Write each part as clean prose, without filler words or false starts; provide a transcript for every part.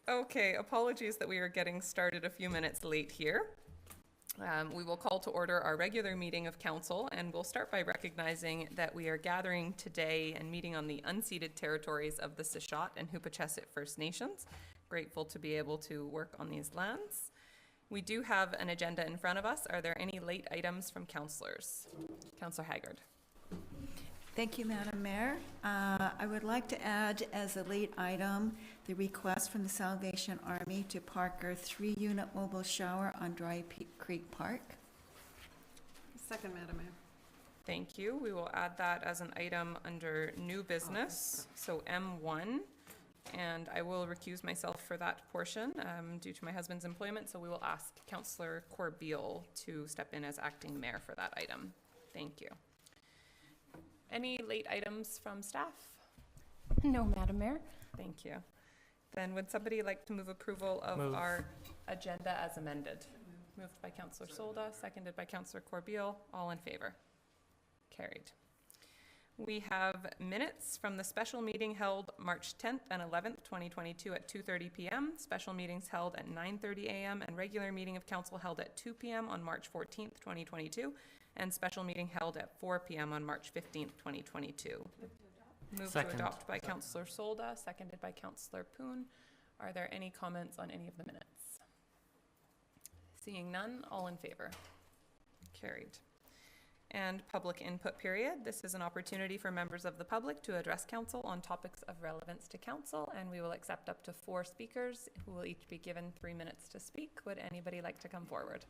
Okay, apologies that we are getting started a few minutes late here. We will call to order our regular meeting of council, and we'll start by recognizing that we are gathering today and meeting on the unceded territories of the Sishat and Hupachesit First Nations. Grateful to be able to work on these lands. We do have an agenda in front of us. Are there any late items from councillors? Councillor Haggard. Thank you, Madam Mayor. I would like to add as a late item the request from the Salvation Army to park our 3-unit mobile shower on Dry Creek Park. Second, Madam Mayor. Thank you. We will add that as an item under new business, so M1. And I will recuse myself for that portion due to my husband's employment, so we will ask Councillor Corbeil to step in as acting mayor for that item. Thank you. Any late items from staff? No, Madam Mayor. Thank you. Then would somebody like to move approval of our agenda as amended? Moved by Councillor Solda, seconded by Councillor Corbeil. All in favor? Carried. We have minutes from the special meeting held March 10th and 11th, 2022 at 2:30 p.m., special meetings held at 9:30 a.m., and regular meeting of council held at 2 p.m. on March 14th, 2022, and special meeting held at 4 p.m. on March 15th, 2022. Moved to adopt by Councillor Solda, seconded by Councillor Poon. Are there any comments on any of the minutes? Seeing none, all in favor? Carried. And public input period. This is an opportunity for members of the public to address council on topics of relevance to council, and we will accept up to 4 speakers who will each be given 3 minutes to speak. Would anybody like to come forward?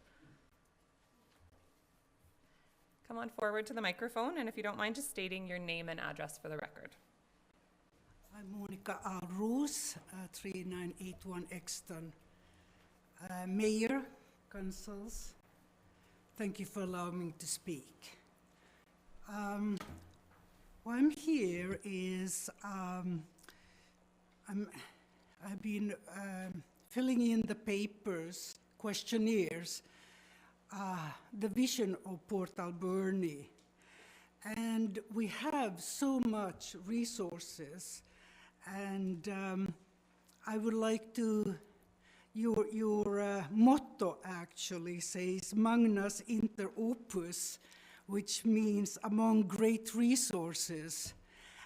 Come on forward to the microphone, and if you don't mind, just stating your name and address for the record. I'm Monica Rose, 3981 Exton. Mayor, councils, thank you for allowing me to speak. Why I'm here is I've been filling in the papers, questionnaires, the vision of Port Alberni. And we have so much resources, and I would like to, your motto actually says Magnus Inter Opus, which means among great resources.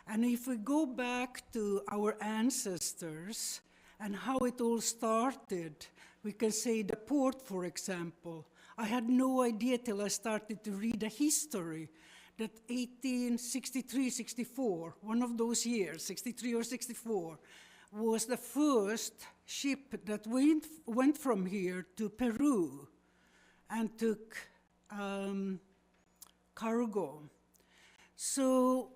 And if we go back to our ancestors and how it all started, we can say the port, for example. I had no idea till I started to read the history that 1863-64, one of those years, 63 or 64, was the first ship that went from here to Peru and took cargo. So,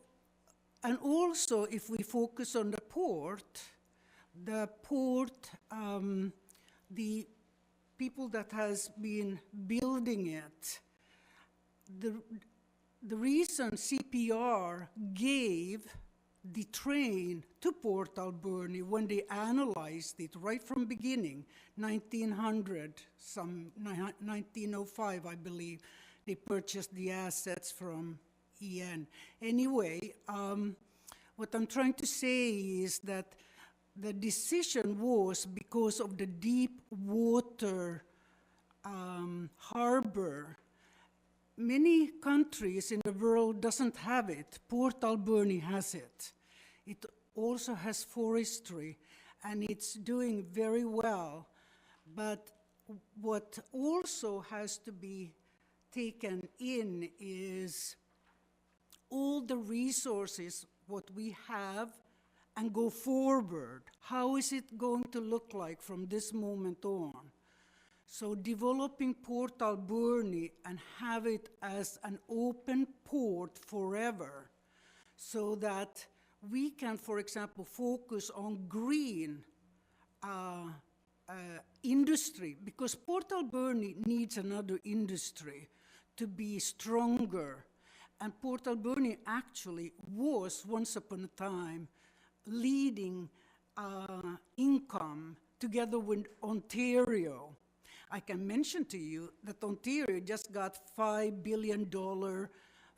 and also if we focus on the port, the people that has been building it, the reason CPR gave the train to Port Alberni when they analyzed it right from beginning, 1905, I believe, they purchased the assets from EN. Anyway, what I'm trying to say is that the decision was because of the deep water harbor. Many countries in the world doesn't have it. Port Alberni has it. It also has forestry, and it's doing very well. But what also has to be taken in is all the resources, what we have, and go forward. How is it going to look like from this moment on? So developing Port Alberni and have it as an open port forever so that we can, for example, focus on green industry, because Port Alberni needs another industry to be stronger. And Port Alberni actually was, once upon a time, leading income together with Ontario. I can mention to you that Ontario just got $5 billion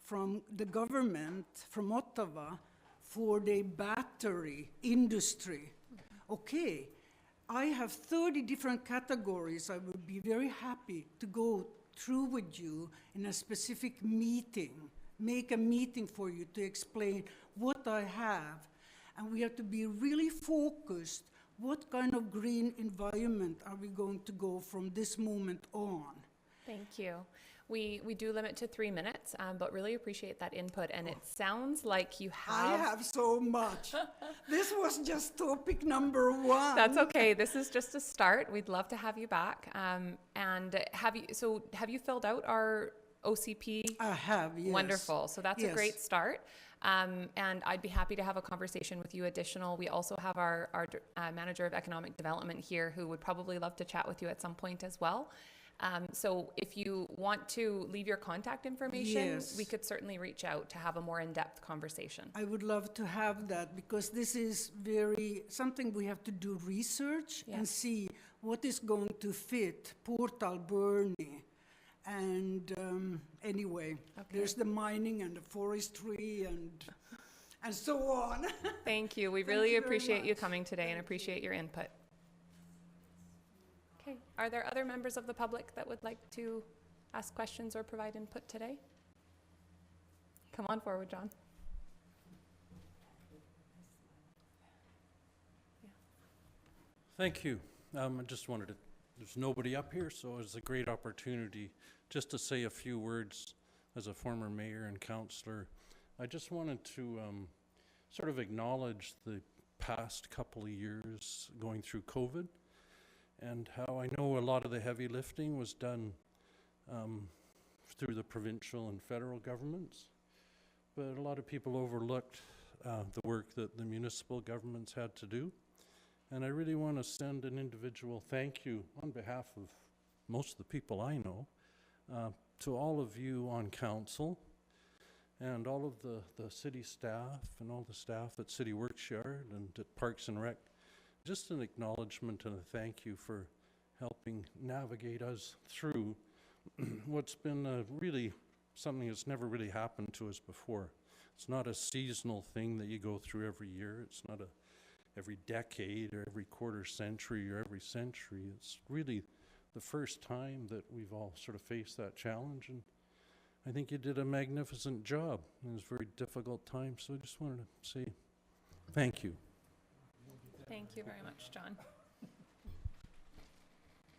from the government, from Ottawa, for the battery industry. Okay, I have 30 different categories. I would be very happy to go through with you in a specific meeting, make a meeting for you to explain what I have. And we have to be really focused. What kind of green environment are we going to go from this moment on? Thank you. We do limit to 3 minutes, but really appreciate that input. And it sounds like you I have so much. This was just topic number 1. That's okay. This is just a start. We'd love to have you back. And have you filled out our OCP? I have, yes. Wonderful. So that's a Yes. great start. And I'd be happy to have a conversation with you additional. We also have our Manager of Economic Development here who would probably love to chat with you at some point as well. So if you want to leave your contact information, Yes. we could certainly reach out to have a more in-depth conversation. I would love to have that because this is something we have to do research and Yes. see what is going to fit Port Alberni. And anyway, Okay. there's the mining and the forestry and so on. Thank you. We Thank really you very appreciate you much. coming today and appreciate your input. Okay. Are there other members of the public that would like to ask questions or provide input today? Come on forward, John. Thank you. I just wanted to, there's nobody up here, so it's a great opportunity just to say a few words as a former mayor and councillor. I just wanted to sort of acknowledge the past couple of years going through COVID and how I know a lot of the heavy lifting was done through the provincial and federal governments, but a lot of people overlooked the work that the municipal governments had to do. And I really want to send an individual thank you on behalf of most of the people I know to all of you on council and all of the city staff and all the staff at City Works Yard and at Parks and Rec. Just an acknowledgement and a thank you for helping navigate us through what's been really something that's never really happened to us before. It's not a seasonal thing that you go through every year. It's not every decade or every quarter century or every century. It's really the first time that we've all sort of faced that challenge, and I think you did a magnificent job. It was a very difficult time, so I just wanted to say thank you. Thank you very much, John.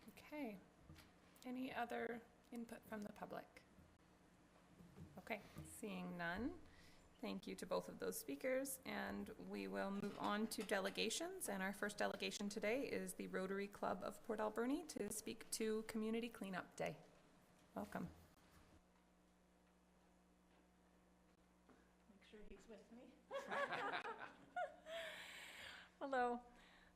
Okay. Any other input from the public? Okay, seeing none. Thank you to both of those speakers, and we will move on to delegations. And our first delegation today is the Rotary Club of Port Alberni to speak to Community Cleanup Day. Welcome. Make sure he's with me. Hello.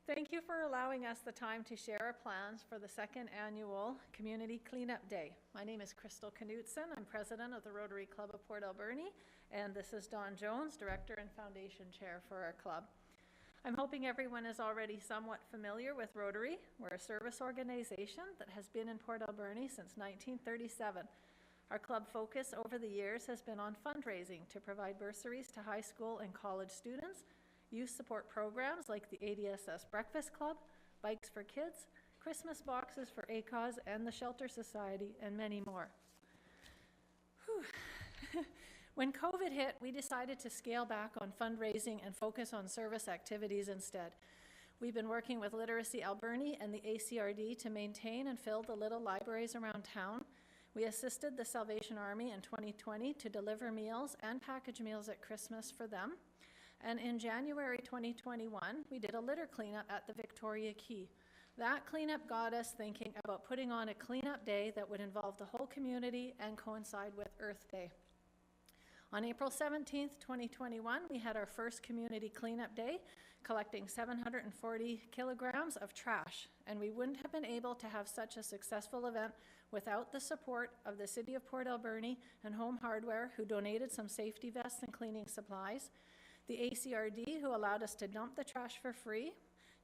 Thank you for allowing us the time to share our plans for the second annual Community Cleanup Day. My name is Crystal Knutson. I'm president of the Rotary Club of Port Alberni, and this is Dawn Jones, director and foundation chair for our club. I'm hoping everyone is already somewhat familiar with Rotary. We're a service organization that has been in Port Alberni since 1937. Our club focus over the years has been on fundraising to provide bursaries to high school and college students, youth support programs like the ADSS Breakfast Club, Bikes for Kids, Christmas boxes for ACOS and the Shelter Society, and many more. When COVID hit, we decided to scale back on fundraising and focus on service activities instead. We've been working with Literacy Alberni and the ACRD to maintain and fill the little libraries around town. We assisted the Salvation Army in 2020 to deliver meals and package meals at Christmas for them. And in January 2021, we did a litter cleanup at the Victoria Quay. That cleanup got us thinking about putting on a cleanup day that would involve the whole community and coincide with Earth Day. On April 17th, 2021, we had our first community cleanup day, collecting 740 kilograms of trash, and we wouldn't have been able to have such a successful event without the support of the City of Port Alberni and Home Hardware, who donated some safety vests and cleaning supplies, the ACRD, who allowed us to dump the trash for free,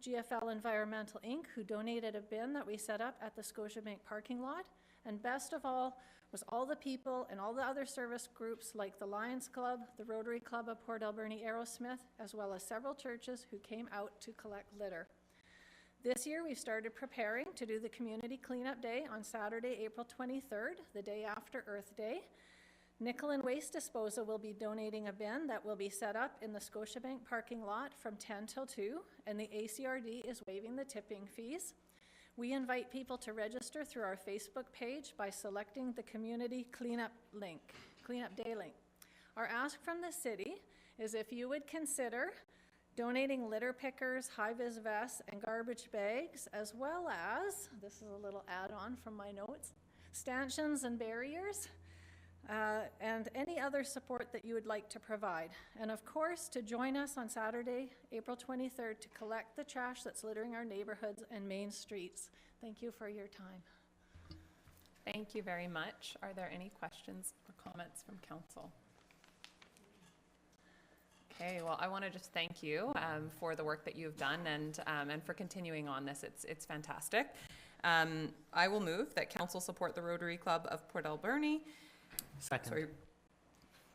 GFL Environmental Inc., who donated a bin that we set up at the Scotiabank parking lot, and best of all was all the people and all the other service groups like the Lions Club, the Rotary Club of Port Alberni Aerosmith, as well as several churches who came out to collect litter. This year, we've started preparing to do the Community Cleanup Day on Saturday, April 23rd, the day after Earth Day. Nickel and Waste Disposal will be donating a bin that will be set up in the Scotiabank parking lot from 10 till 2, and the ACRD is waiving the tipping fees. We invite people to register through our Facebook page by selecting the Community Cleanup Day link. Our ask from the city is if you would consider donating litter pickers, high-vis vests, and garbage bags, as well as, this is a little add-on from my notes, stanchions and barriers, and any other support that you would like to provide. And of course, to join us on Saturday, April 23rd, to collect the trash that's littering our neighborhoods and main streets. Thank you for your time. Thank you very much. Are there any questions or comments from council? Okay, well, I want to just thank you for the work that you've done and for continuing on this. It's fantastic. I will move that council support the Rotary Club of Port Alberni. Second.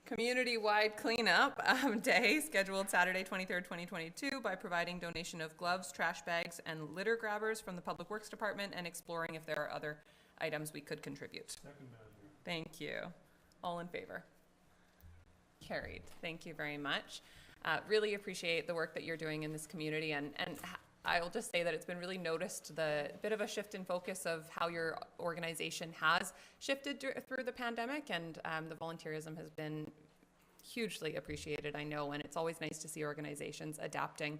Community-wide cleanup day scheduled Saturday, 23rd, 2022 by providing donation of gloves, trash bags, and litter grabbers from the Public Works Department and exploring if there are other items we could contribute. Second. Thank you. All in favor? Carried. Thank you very much. Really appreciate the work that you're doing in this community, and I'll just say that it's been really noticed the bit of a shift in focus of how your organization has shifted through the pandemic, and the volunteerism has been hugely appreciated, I know, and it's always nice to see organizations adapting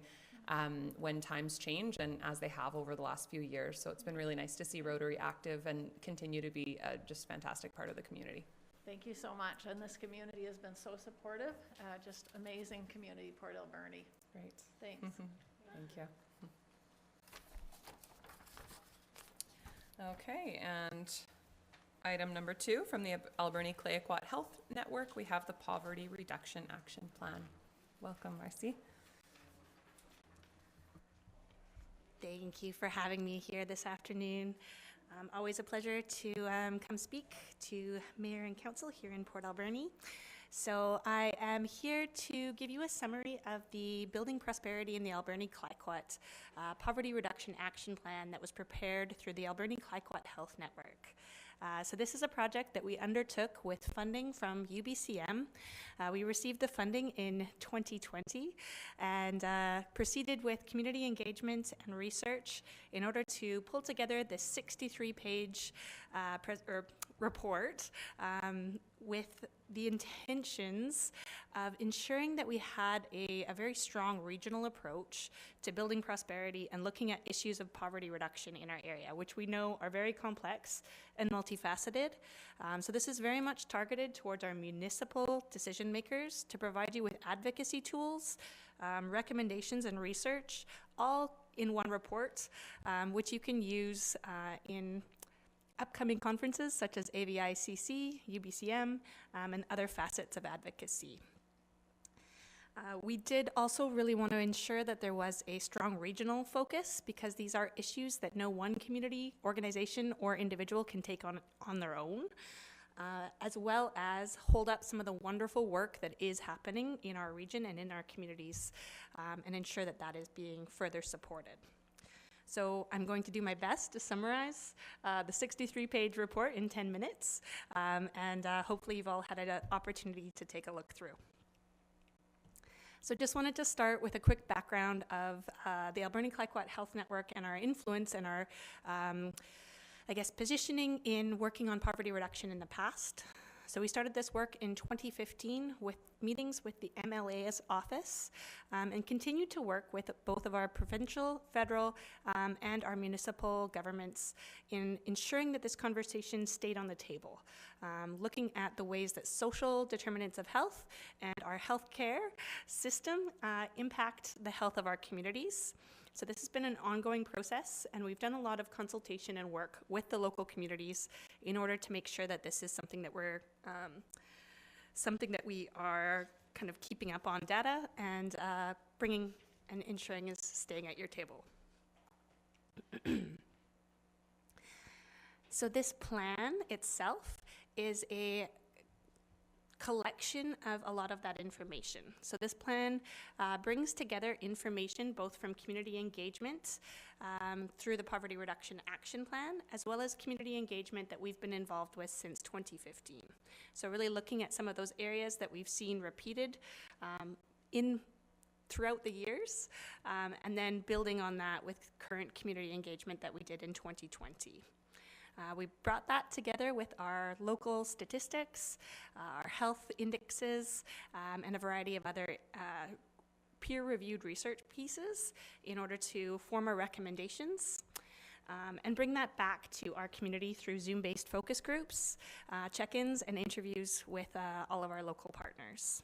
when times change, and as they have over the last few years. So it's been really nice to see Rotary active and continue to be a just fantastic part of the community. Thank you so much, and this community has been so supportive. Just amazing community, Port Alberni. Great. Thanks. Thank you. Okay, and item number 2 from the Alberni Clayoquot Health Network, we have the Poverty Reduction Action Plan. Welcome, Marcy. Thank you for having me here this afternoon. Always a pleasure to come speak to Mayor and Council here in Port Alberni. So I am here to give you a summary of the Building Prosperity in the Alberni Clayoquot Poverty Reduction Action Plan that was prepared through the Alberni Clayoquot Health Network. So this is a project that we undertook with funding from UBCM. We received the funding in 2020 and proceeded with community engagement and research in order to pull together this 63-page report with the intentions of ensuring that we had a very strong regional approach to building prosperity and looking at issues of poverty reduction in our area, which we know are very complex and multifaceted. So this is very much targeted towards our municipal decision makers to provide you with advocacy tools, recommendations and research, all in one report, which you can use in upcoming conferences such as AVICC, UBCM, and other facets of advocacy. We did also really want to ensure that there was a strong regional focus because these are issues that no one community, organization, or individual can take on their own, as well as hold up some of the wonderful work that is happening in our region and in our communities, and ensure that that is being further supported. So I'm going to do my best to summarize the 63-page report in 10 minutes, and hopefully you've all had an opportunity to take a look through. So just wanted to start with a quick background of the Alberni Clayoquot Health Network and our influence and our, positioning in working on poverty reduction in the past. So we started this work in 2015 with meetings with the MLA's office and continued to work with both of our provincial, federal, and our municipal governments in ensuring that this conversation stayed on the table, looking at the ways that social determinants of health and our healthcare system impact the health of our communities. So this has been an ongoing process, and we've done a lot of consultation and work with the local communities in order to make sure that this is something that we are kind of keeping up on data and bringing and ensuring is staying at your table. So this plan itself is a collection of a lot of that information. So this plan brings together information both from community engagement through the Poverty Reduction Action Plan, as well as community engagement that we've been involved with since 2015. So really looking at some of those areas that we've seen repeated throughout the years, and then building on that with current community engagement that we did in 2020. We brought that together with our local statistics, our health indexes, and a variety of other peer-reviewed research pieces in order to form our recommendations and bring that back to our community through Zoom-based focus groups, check-ins, and interviews with all of our local partners.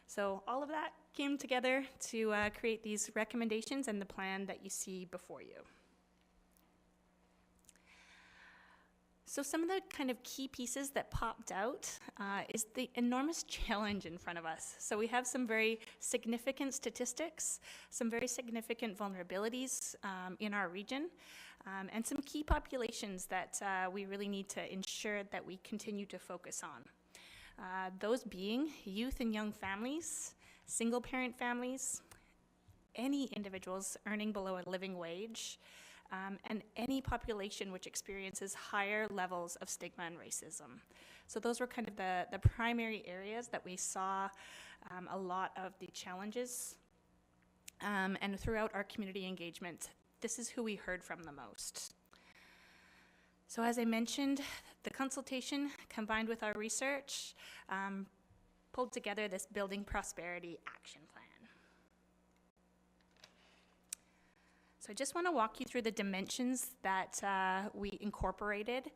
So all of that came together to create these recommendations and the plan that you see before you. So some of the kind of key pieces that popped out is the enormous challenge in front of us. So we have some very significant statistics, some very significant vulnerabilities in our region, and some key populations that we really need to ensure that we continue to focus on. Those being youth and young families, single-parent families, any individuals earning below a living wage, and any population which experiences higher levels of stigma and racism. So those were kind of the primary areas that we saw a lot of the challenges. And throughout our community engagement, this is who we heard from the most. So as I mentioned, the consultation combined with our research pulled together this Building Prosperity Action Plan. So I just want to walk you through the dimensions that we incorporated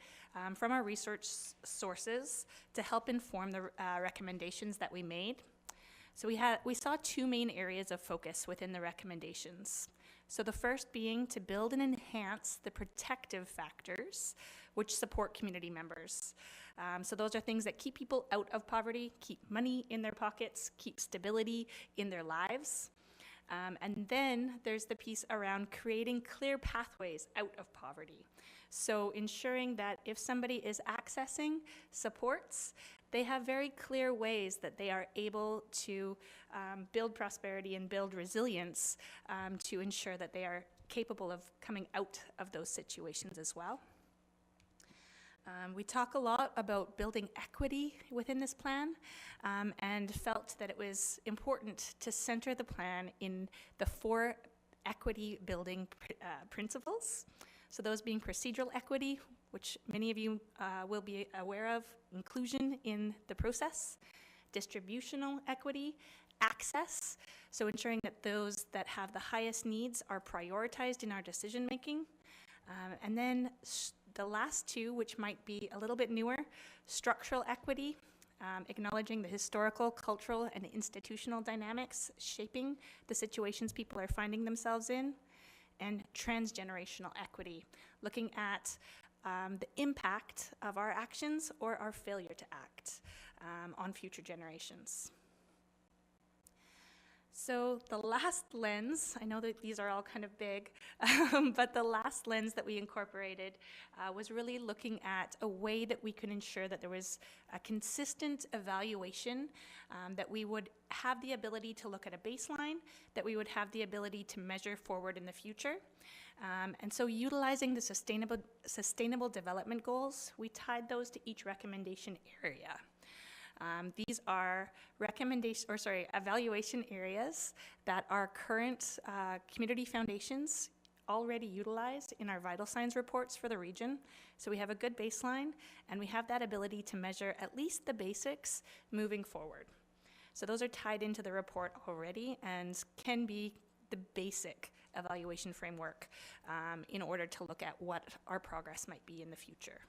from our research sources to help inform the recommendations that we made. So we saw two main areas of focus within the recommendations. So the first being to build and enhance the protective factors which support community members. So those are things that keep people out of poverty, keep money in their pockets, keep stability in their lives. And then there's the piece around creating clear pathways out of poverty. So ensuring that if somebody is accessing supports, they have very clear ways that they are able to build prosperity and build resilience to ensure that they are capable of coming out of those situations as well. We talk a lot about building equity within this plan and felt that it was important to center the plan in the 4 equity building principles. So those being procedural equity, which many of you will be aware of, inclusion in the process, distributional equity, access, so ensuring that those that have the highest needs are prioritized in our decision making, and then the last 2, which might be a little bit newer, structural equity, acknowledging the historical, cultural, and institutional dynamics shaping the situations people are finding themselves in, and transgenerational equity, looking at the impact of our actions or our failure to act on future generations. So the last lens, I know that these are all kind of big, but the last lens that we incorporated was really looking at a way that we could ensure that there was a consistent evaluation, that we would have the ability to look at a baseline, that we would have the ability to measure forward in the future. And so utilizing the sustainable development goals, we tied those to each recommendation area. These are evaluation areas that our current community foundations already utilize in our vital signs reports for the region. So we have a good baseline, and we have that ability to measure at least the basics moving forward. So those are tied into the report already and can be the basic evaluation framework in order to look at what our progress might be in the future.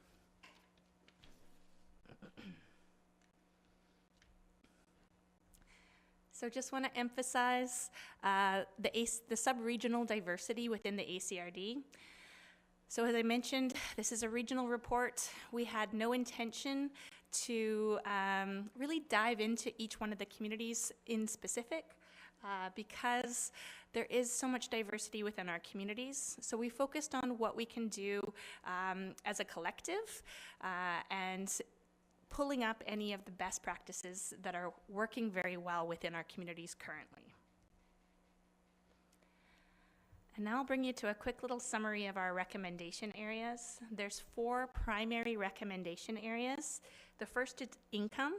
So just want to emphasize the sub-regional diversity within the ACRD. So as I mentioned, this is a regional report. We had no intention to really dive into each one of the communities in specific because there is so much diversity within our communities. So we focused on what we can do as a collective and pulling up any of the best practices that are working very well within our communities currently. And now I'll bring you to a quick little summary of our recommendation areas. There's 4 primary recommendation areas. The first is income,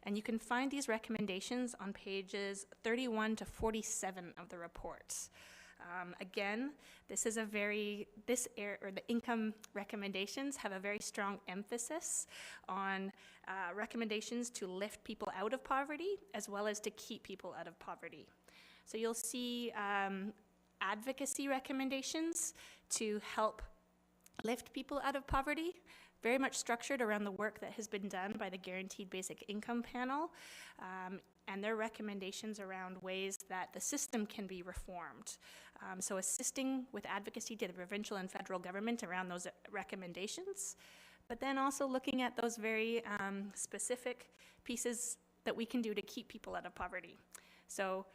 and you can find these recommendations on pages 31 to 47 of the report. Again, this is the income recommendations have a very strong emphasis on recommendations to lift people out of poverty as well as to keep people out of poverty. So you'll see advocacy recommendations to help lift people out of poverty, very much structured around the work that has been done by the Guaranteed Basic Income Panel, and their recommendations around ways that the system can be reformed. So assisting with advocacy to the provincial and federal government around those recommendations, but then also looking at those very specific pieces that we can do to keep people out of poverty. So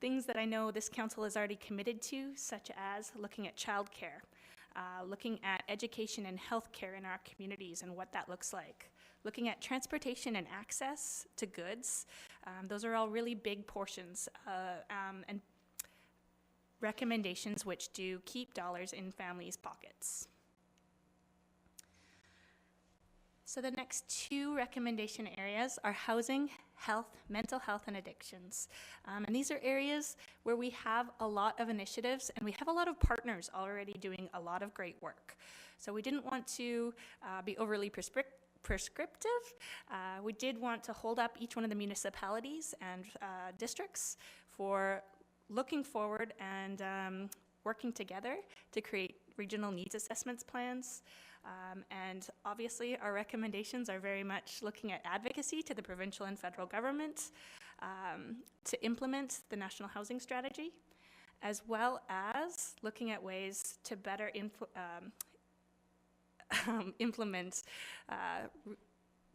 things that I know this council is already committed to, such as looking at childcare, looking at education and healthcare in our communities and what that looks like, looking at transportation and access to goods. Those are all really big portions and recommendations which do keep dollars in families' pockets. So the next 2 recommendation areas are housing, health, mental health, and addictions. And these are areas where we have a lot of initiatives and we have a lot of partners already doing a lot of great work. So we didn't want to be overly prescriptive. We did want to hold up each one of the municipalities and districts for looking forward and working together to create regional needs assessments plans. And obviously our recommendations are very much looking at advocacy to the provincial and federal government to implement the National Housing Strategy, as well as looking at ways to better implement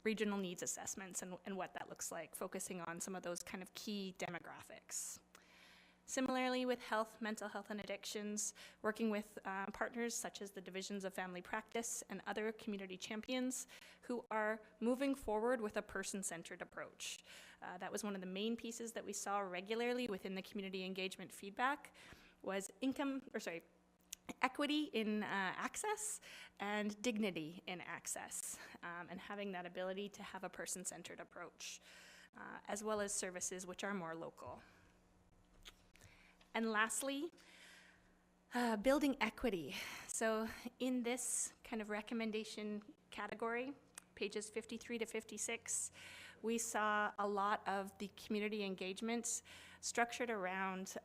regional needs assessments and what that looks like, focusing on some of those kind of key demographics. Similarly, with health, mental health, and addictions, working with partners such as the Divisions of Family Practice and other community champions who are moving forward with a person-centered approach. That was one of the main pieces that we saw regularly within the community engagement feedback was equity in access and dignity in access, and having that ability to have a person-centered approach, as well as services which are more local. And lastly, building equity. So in this kind of recommendation category, pages 53 to 56, we saw a lot of the community engagement structured around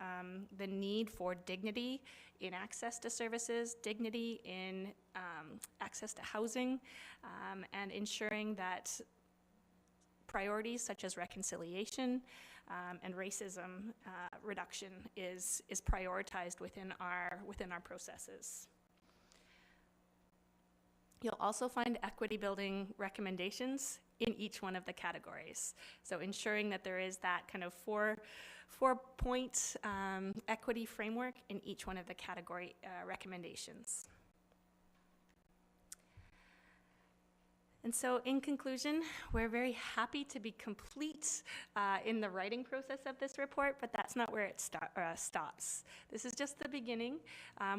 the need for dignity in access to services, dignity in access to housing, and ensuring that priorities such as reconciliation and racism reduction is prioritized within our processes. You'll also find equity building recommendations in each one of the categories. So ensuring that there is that kind of four-point equity framework in each one of the category recommendations. And so in conclusion, we're very happy to be complete in the writing process of this report, but that's not where it stops. This is just the beginning.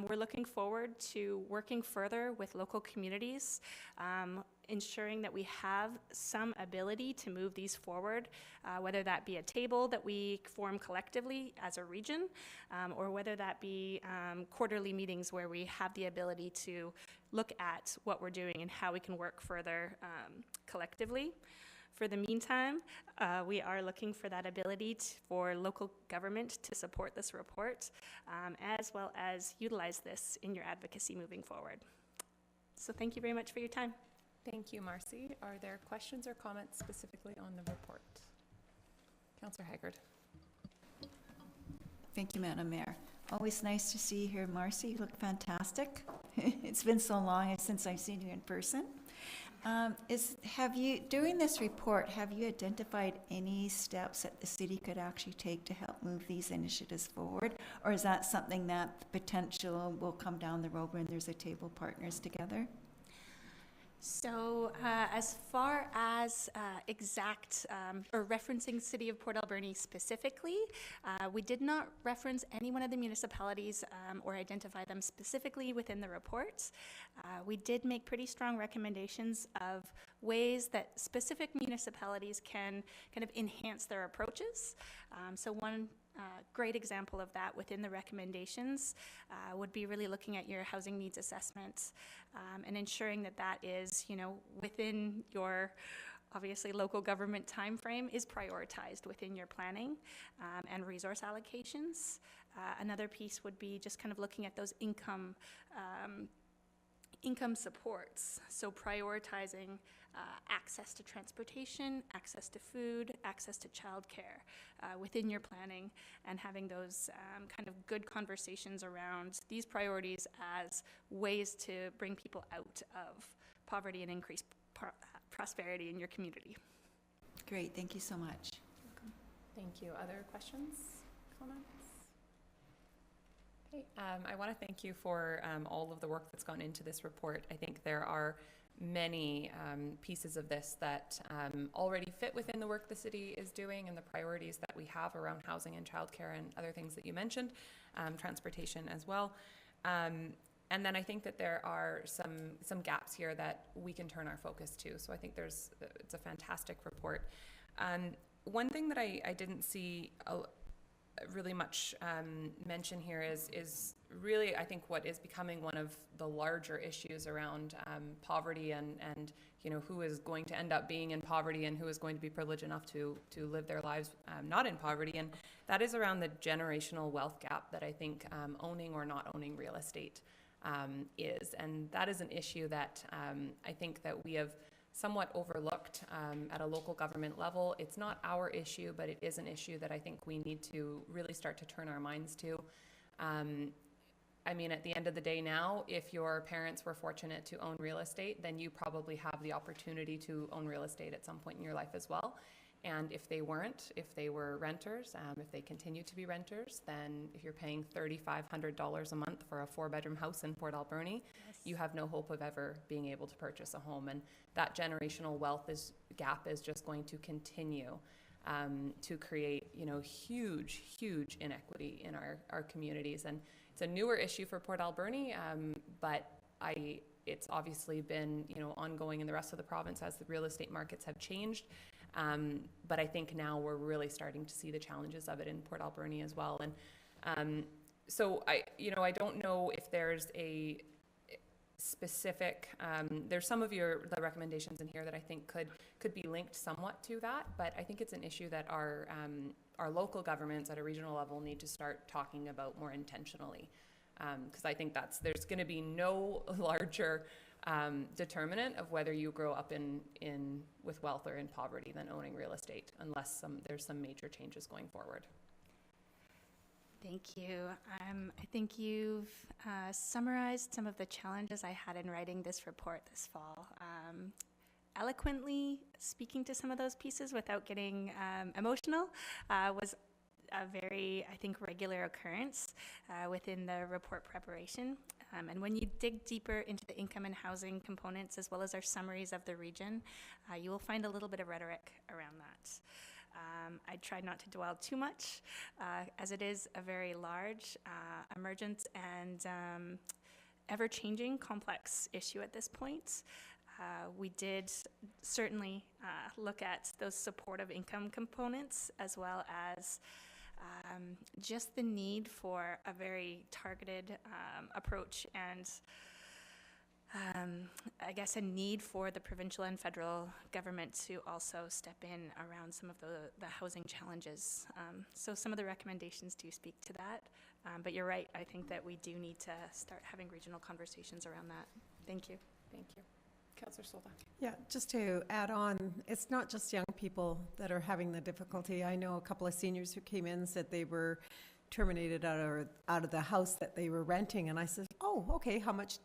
We're looking forward to working further with local communities, ensuring that we have some ability to move these forward, whether that be a table that we form collectively as a region, or whether that be quarterly meetings where we have the ability to look at what we're doing and how we can work further collectively. For the meantime, we are looking for that ability for local government to support this report, as well as utilize this in your advocacy moving forward. So thank you very much for your time. Thank you, Marcy. Are there questions or comments specifically on the report? Councillor Haggard. Thank you, Madam Mayor. Always nice to see you here, Marcy. You look fantastic. It's been so long since I've seen you in person. During this report, have you identified any steps that the city could actually take to help move these initiatives forward? Or is that something that potential will come down the road when there's a table partners together? So as far as exact or referencing City of Port Alberni specifically, we did not reference any one of the municipalities or identify them specifically within the report. We did make pretty strong recommendations of ways that specific municipalities can kind of enhance their approaches. So one great example of that within the recommendations would be really looking at your housing needs assessment and ensuring that that is, within your obviously local government timeframe is prioritized within your planning and resource allocations. Another piece would be just kind of looking at those income supports. So prioritizing access to transportation, access to food, access to childcare within your planning, and having those kind of good conversations around these priorities as ways to bring people out of poverty and increase prosperity in your community. Great, thank you so much. Thank you. Other questions, comments? Okay, I want to thank you for all of the work that's gone into this report. I think there are many pieces of this that already fit within the work the city is doing and the priorities that we have around housing and childcare and other things that you mentioned, transportation as well. And then I think that there are some gaps here that we can turn our focus to. So I think it's a fantastic report. One thing that I didn't see really much mention here is really, I think, what is becoming one of the larger issues around poverty and who is going to end up being in poverty and who is going to be privileged enough to live their lives not in poverty. And that is around the generational wealth gap that I think owning or not owning real estate is. And that is an issue that I think that we have somewhat overlooked at a local government level. It's not our issue, but it is an issue that I think we need to really start to turn our minds to. I mean, at the end of the day now, if your parents were fortunate to own real estate, then you probably have the opportunity to own real estate at some point in your life as well. And if they weren't, if they were renters, if they continue to be renters, then if you're paying $3,500 a month for a 4-bedroom house in Port Alberni, yes, you have no hope of ever being able to purchase a home. And that generational wealth gap is just going to continue to create, huge inequity in our communities. And it's a newer issue for Port Alberni, but it's obviously been, ongoing in the rest of the province as the real estate markets have changed. But I think now we're really starting to see the challenges of it in Port Alberni as well. And so I don't know if there's a specific, there's some of the recommendations in here that I think could be linked somewhat to that, but I think it's an issue that our local governments at a regional level need to start talking about more intentionally. Because I think there's going to be no larger determinant of whether you grow up with wealth or in poverty than owning real estate, unless there's some major changes going forward. Thank you. I think you've summarized some of the challenges I had in writing this report this fall. Eloquently speaking to some of those pieces without getting emotional was a very, I think, regular occurrence within the report preparation. And when you dig deeper into the income and housing components, as well as our summaries of the region, you will find a little bit of rhetoric around that. I tried not to dwell too much, as it is a very large, emergent, and ever-changing, complex issue at this point. We did certainly look at those supportive income components, as well as just the need for a very targeted approach and I guess a need for the provincial and federal government to also step in around some of the housing challenges. So some of the recommendations do speak to that, but you're right, I think that we do need to start having regional conversations around that. Thank you. Thank you. Councillor Solda. Yeah, just to add on, it's not just young people that are having the difficulty. I know a couple of seniors who came in said they were terminated out of the house that they were renting, and I said, oh, okay, how much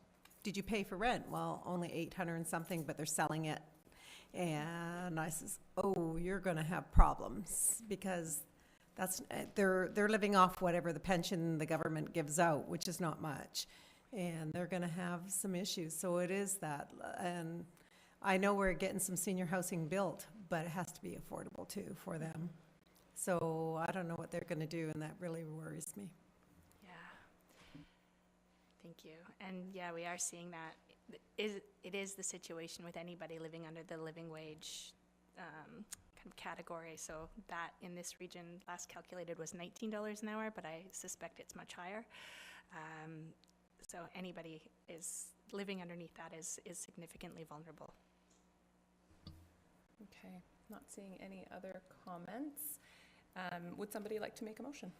did you pay for rent? Well, only 800 and something, but they're selling it. And I says, oh, you're going to have problems, because they're living off whatever the pension the government gives out, which is not much. And they're going to have some issues. So it is that. And I know we're getting some senior housing built, but it has to be affordable too for them. So I don't know what they're going to do, and that really worries me. Yeah. Thank you. And yeah, we are seeing that. It is the situation with anybody living under the living wage kind of category. So that in this region, last calculated was $19 an hour, but I suspect it's much higher. So anybody is living underneath that is significantly vulnerable. Okay, not seeing any other comments. Would somebody like to make a motion?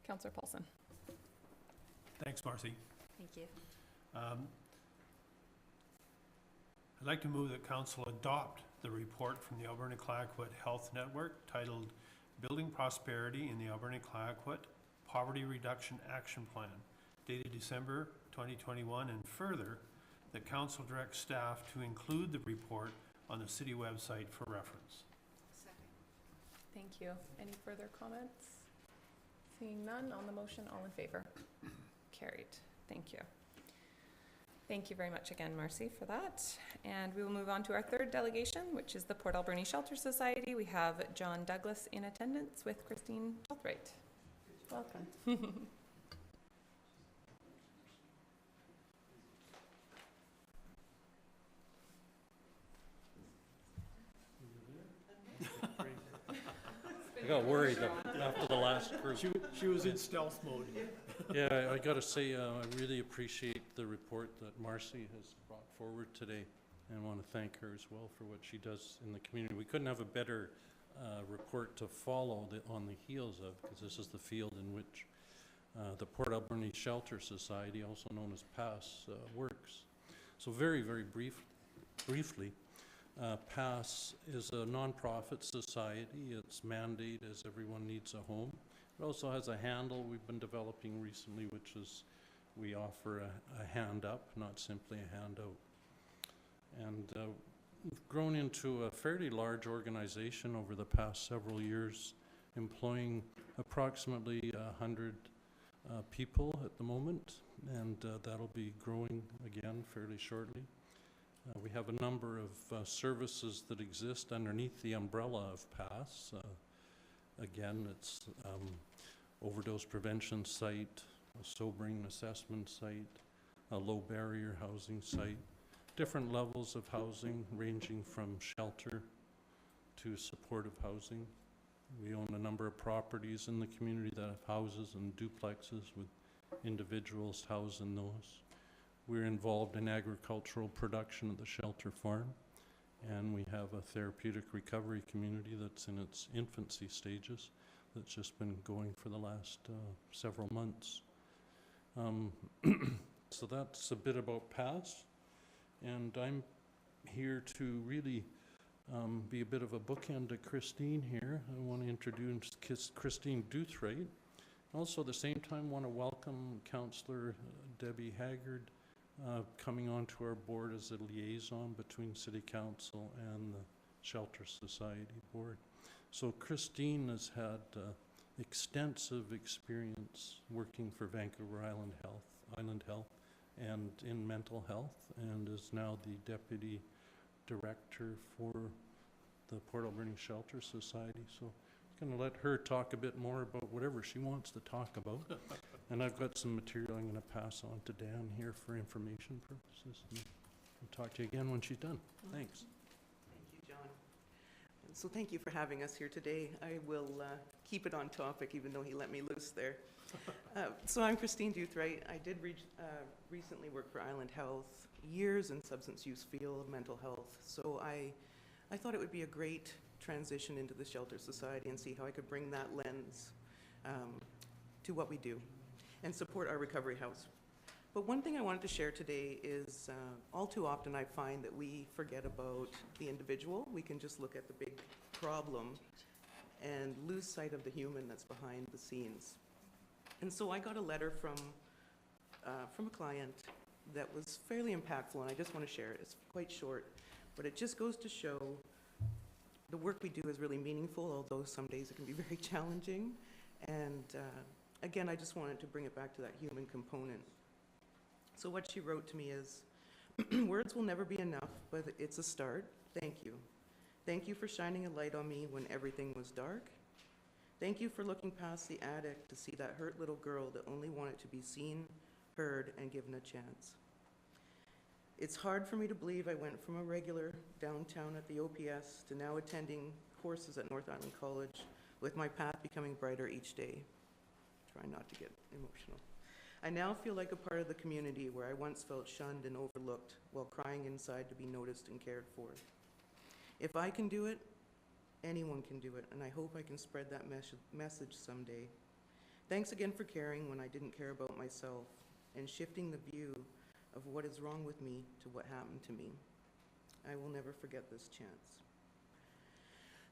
Councillor Paulson. Thanks, Marcy. Thank you. I'd like to move that Council adopt the report from the Alberni-Clayoquot Health Network titled Building Prosperity in the Alberni-Clayoquot Poverty Reduction Action Plan, dated December 2021, and further, that Council directs staff to include the report on the city website for reference. Thank you. Any further comments? Seeing none on the motion, all in favor? Carried. Thank you. Thank you very much again, Marcy, for that. And we will move on to our third delegation, which is the Port Alberni Shelter Society. We have John Douglas in attendance with Christine Shelthright. Welcome. I got worried after the last group. She was in stealth mode. Yeah, I got to say, I really appreciate the report that Marcy has brought forward today, and want to thank her as well for what she does in the community. We couldn't have a better report to follow on the heels of, because this is the field in which the Port Alberni Shelter Society, also known as PASS, works. So very, very briefly, PASS is a nonprofit society. Its mandate is everyone needs a home. It also has a handle we've been developing recently, which is we offer a hand up, not simply a handout. And we've grown into a fairly large organization over the past several years, employing approximately 100 people at the moment, and that'll be growing again fairly shortly. We have a number of services that exist underneath the umbrella of PASS. Again, it's overdose prevention site, a sobering assessment site, a low barrier housing site, different levels of housing ranging from shelter to supportive housing. We own a number of properties in the community that have houses and duplexes with individuals housed in those. We're involved in agricultural production at the shelter farm, and we have a therapeutic recovery community that's in its infancy stages that's just been going for the last several months. So that's a bit about PASS, and I'm here to really be a bit of a bookend to Christine here. I want to introduce Christine Duthright. Also at the same time want to welcome Councillor Debbie Haggard coming onto our board as a liaison between City Council and the Shelter Society Board. So Christine has had extensive experience working for Vancouver Island Health and in mental health, and is now the Deputy Director for the Port Alberni Shelter Society. So I'm going to let her talk a bit more about whatever she wants to talk about. And I've got some material I'm going to pass on to Dan here for information purposes. And I'll talk to you again when she's done. Thanks. Thank you, John. And so thank you for having us here today. I will keep it on topic, even though he let me loose there. So I'm Christine Duthright. I did recently work for Island Health, years in substance use field, mental health. So I thought it would be a great transition into the Shelter Society and see how I could bring that lens to what we do and support our recovery house. But one thing I wanted to share today is all too often I find that we forget about the individual. We can just look at the big problem and lose sight of the human that's behind the scenes. And so I got a letter from a client that was fairly impactful, and I just want to share it. It's quite short, but it just goes to show the work we do is really meaningful, although some days it can be very challenging. And again, I just wanted to bring it back to that human component. So what she wrote to me is, words will never be enough but it's a start. Thank you. Thank you for shining a light on me when everything was dark. Thank you for looking past the attic to see that hurt little girl that only wanted to be seen, heard, and given a chance. It's hard for me to believe I went from a regular downtown at the OPS to now attending courses at North Island College, with my path becoming brighter each day. Try not to get emotional. I now feel like a part of the community where I once felt shunned and overlooked while crying inside to be noticed and cared for. If I can do it, anyone can do it, and I hope I can spread that message someday. Thanks again for caring when I didn't care about myself, and shifting the view of what is wrong with me to what happened to me. I will never forget this chance.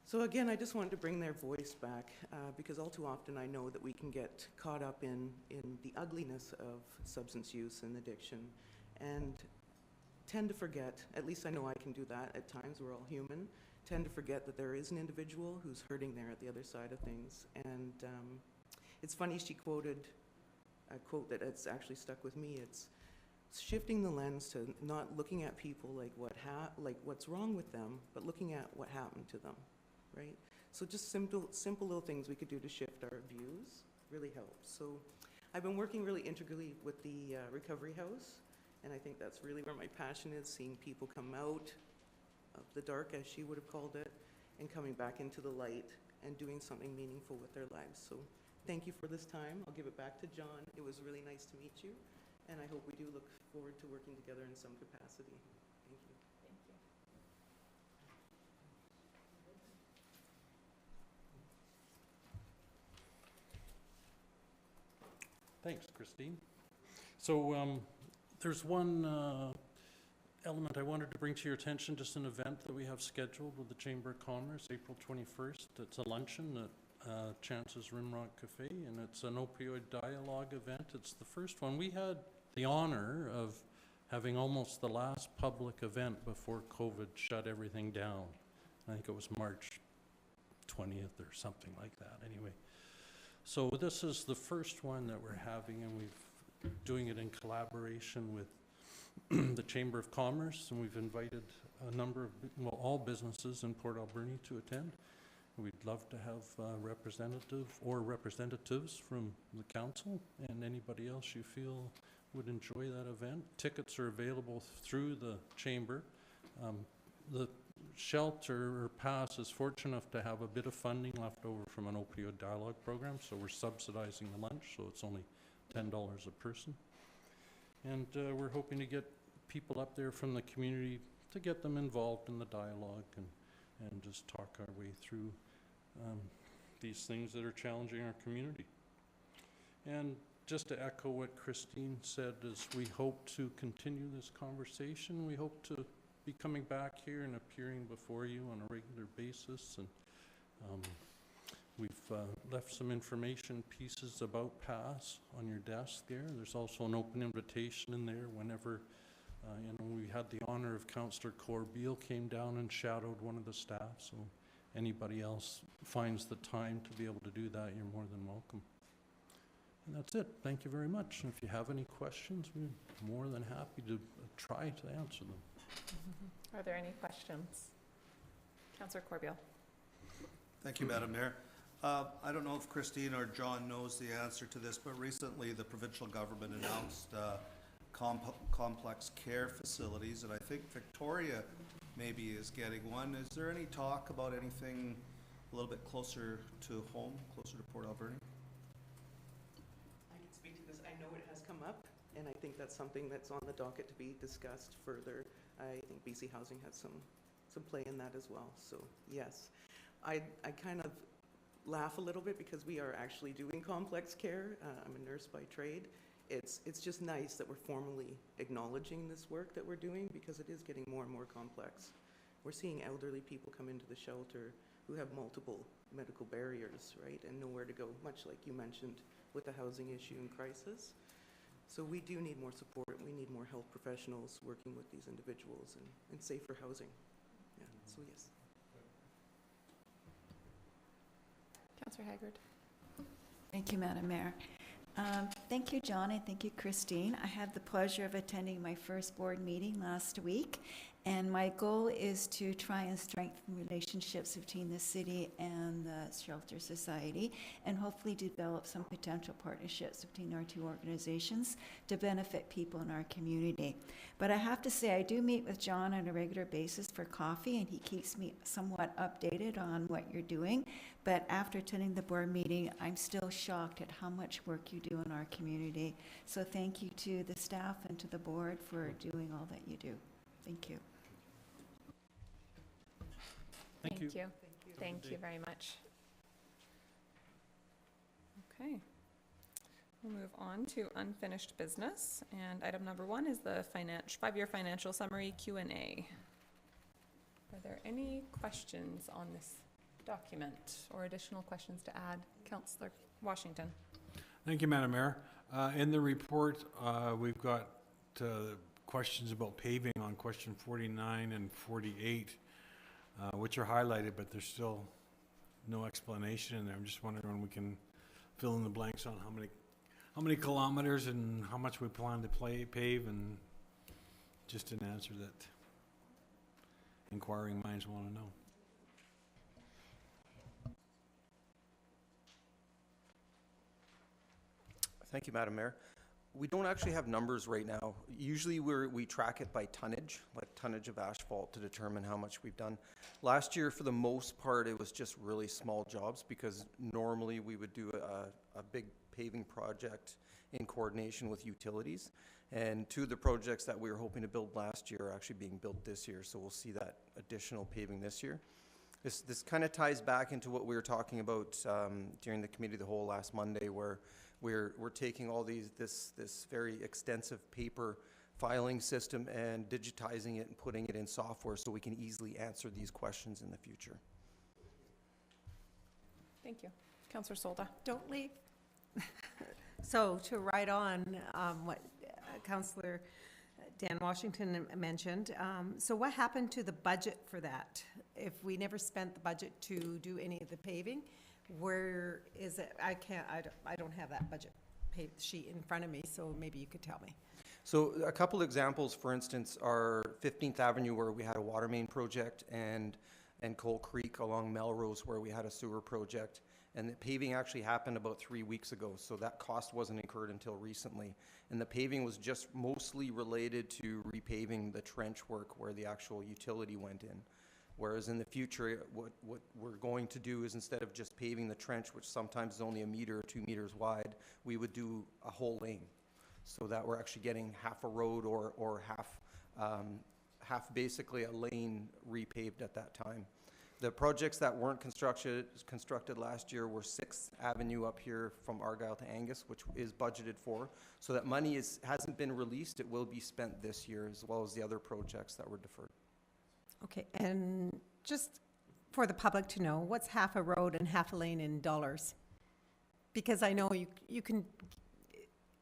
So again, I just wanted to bring their voice back because all too often I know that we can get caught up in the ugliness of substance use and addiction and tend to forget, at least I know I can do that at times, we're all human, tend to forget that there is an individual who's hurting there at the other side of things. And it's funny, she quoted a quote that it's actually stuck with me. It's shifting the lens to not looking at people like what's wrong with them, but looking at what happened to them. Right? So just simple little things we could do to shift our views really helps. So I've been working really integrally with the recovery house, and I think that's really where my passion is, seeing people come out of the dark, as she would have called it, and coming back into the light and doing something meaningful with their lives. So thank you for this time. I'll give it back to John. It was really nice to meet you, and I hope we do look forward to working together in some capacity. Thank you. Thank you. Thanks, Christine. So there's one element I wanted to bring to your attention, just an event that we have scheduled with the Chamber of Commerce, April 21st. It's a luncheon at Chance's Rimrock Cafe, and it's an opioid dialogue event. It's the first one. We had the honor of having almost the last public event before COVID shut everything down. I think it was March 20th or something like that, anyway. So this is the first one that we're having, and we're doing it in collaboration with the Chamber of Commerce, and we've invited a number of, well, all businesses in Port Alberni to attend. We'd love to have representatives from the council and anybody else you feel would enjoy that event. Tickets are available through the Chamber. The shelter or pass is fortunate enough to have a bit of funding left over from an opioid dialogue program, so we're subsidizing the lunch, so it's only $10 a person. And we're hoping to get people up there from the community to get them involved in the dialogue and just talk our way through these things that are challenging our community. And just to echo what Christine said, is we hope to continue this conversation. We hope to be coming back here and appearing before you on a regular basis. And we've left some information pieces about PASS on your desk there. There's also an open invitation in there whenever, we had the honor of Councillor Corbeil came down and shadowed one of the staff. So anybody else finds the time to be able to do that, you're more than welcome. And that's it. Thank you very much. And if you have any questions, we're more than happy to try to answer them. Are there any questions? Councillor Corbeil. Thank you, Madam Mayor. I don't know if Christine or John knows the answer to this, but recently the provincial government announced complex care facilities, and I think Victoria maybe is getting one. Is there any talk about anything a little bit closer to home, closer to Port Alberni? I can speak to this. I know it has come up, and I think that's something that's on the docket to be discussed further. I think BC Housing has some play in that as well. So yes, I kind of laugh a little bit because we are actually doing complex care. I'm a nurse by trade. It's just nice that we're formally acknowledging this work that we're doing, because it is getting more and more complex. We're seeing elderly people come into the shelter who have multiple medical barriers, right, and nowhere to go, much like you mentioned with the housing issue and crisis. So we do need more support. We need more health professionals working with these individuals and safer housing. Yeah, so yes. Councillor Haggard. Thank you, Madam Mayor. Thank you, John, and thank you, Christine. I had the pleasure of attending my first board meeting last week, And my goal is to try and strengthen relationships between the city and the Shelter Society, and hopefully develop some potential partnerships between our two organizations to benefit people in our community. But I have to say, I do meet with John on a regular basis for coffee, and he keeps me somewhat updated on what you're doing. But after attending the board meeting, I'm still shocked at how much work you do in our community. So thank you to the staff and to the board for doing all that you do. Thank you. Thank you. Thank you very much. Okay. We'll move on to unfinished business. And item number 1 is the five-year financial summary Q&A. Are there any questions on this document or additional questions to add? Councillor Washington. Thank you, Madam Mayor. In the report, we've got questions about paving on question 49 and 48, which are highlighted, but there's still no explanation in there. I'm just wondering when we can fill in the blanks on how many kilometers and how much we plan to pave, and just an answer that inquiring minds want to know. Thank you, Madam Mayor. We don't actually have numbers right now. Usually we track it by tonnage, like tonnage of asphalt, to determine how much we've done. Last year, for the most part, it was just really small jobs, because normally we would do a big paving project in coordination with utilities. And 2 of the projects that we were hoping to build last year are actually being built this year, so we'll see that additional paving this year. This kind of ties back into what we were talking about during the committee of the whole last Monday, where we're taking all this very extensive paper filing system and digitizing it and putting it in software so we can easily answer these questions in the future. Thank you. Councillor Solda. Don't leave. So to write on what Councillor Dan Washington mentioned, so what happened to the budget for that? If we never spent the budget to do any of the paving, where is it? I don't have that budget sheet in front of me, so maybe you could tell me. So a couple examples, for instance, are 15th Avenue, where we had a water main project, and Coal Creek along Melrose, where we had a sewer project. And the paving actually happened about 3 weeks ago, so that cost wasn't incurred until recently. And the paving was just mostly related to repaving the trench work where the actual utility went in. Whereas in the future, what we're going to do is, instead of just paving the trench, which sometimes is only 1 meter or 2 meters wide, we would do a whole lane, so that we're actually getting half a road or half basically a lane repaved at that time. The projects that weren't constructed last year were 6th Avenue up here from Argyle to Angus, which is budgeted for. So that money hasn't been released. It will be spent this year, as well as the other projects that were deferred. Okay, and just for the public to know, what's half a road and half a lane in dollars? Because I know you can,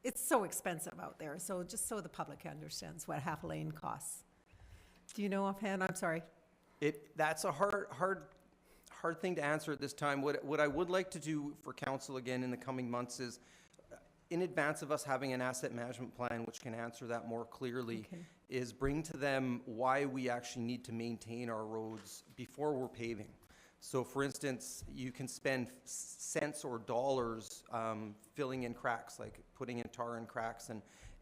it's so expensive out there, so just so the public understands what half a lane costs. Do you know offhand? I'm sorry. That's a hard thing to answer at this time. What I would like to do for council again in the coming months is, in advance of us having an asset management plan which can answer that more clearly, is bring to them why we actually need to maintain our roads before we're paving. So for instance, you can spend cents or dollars filling in cracks, like putting in tar in cracks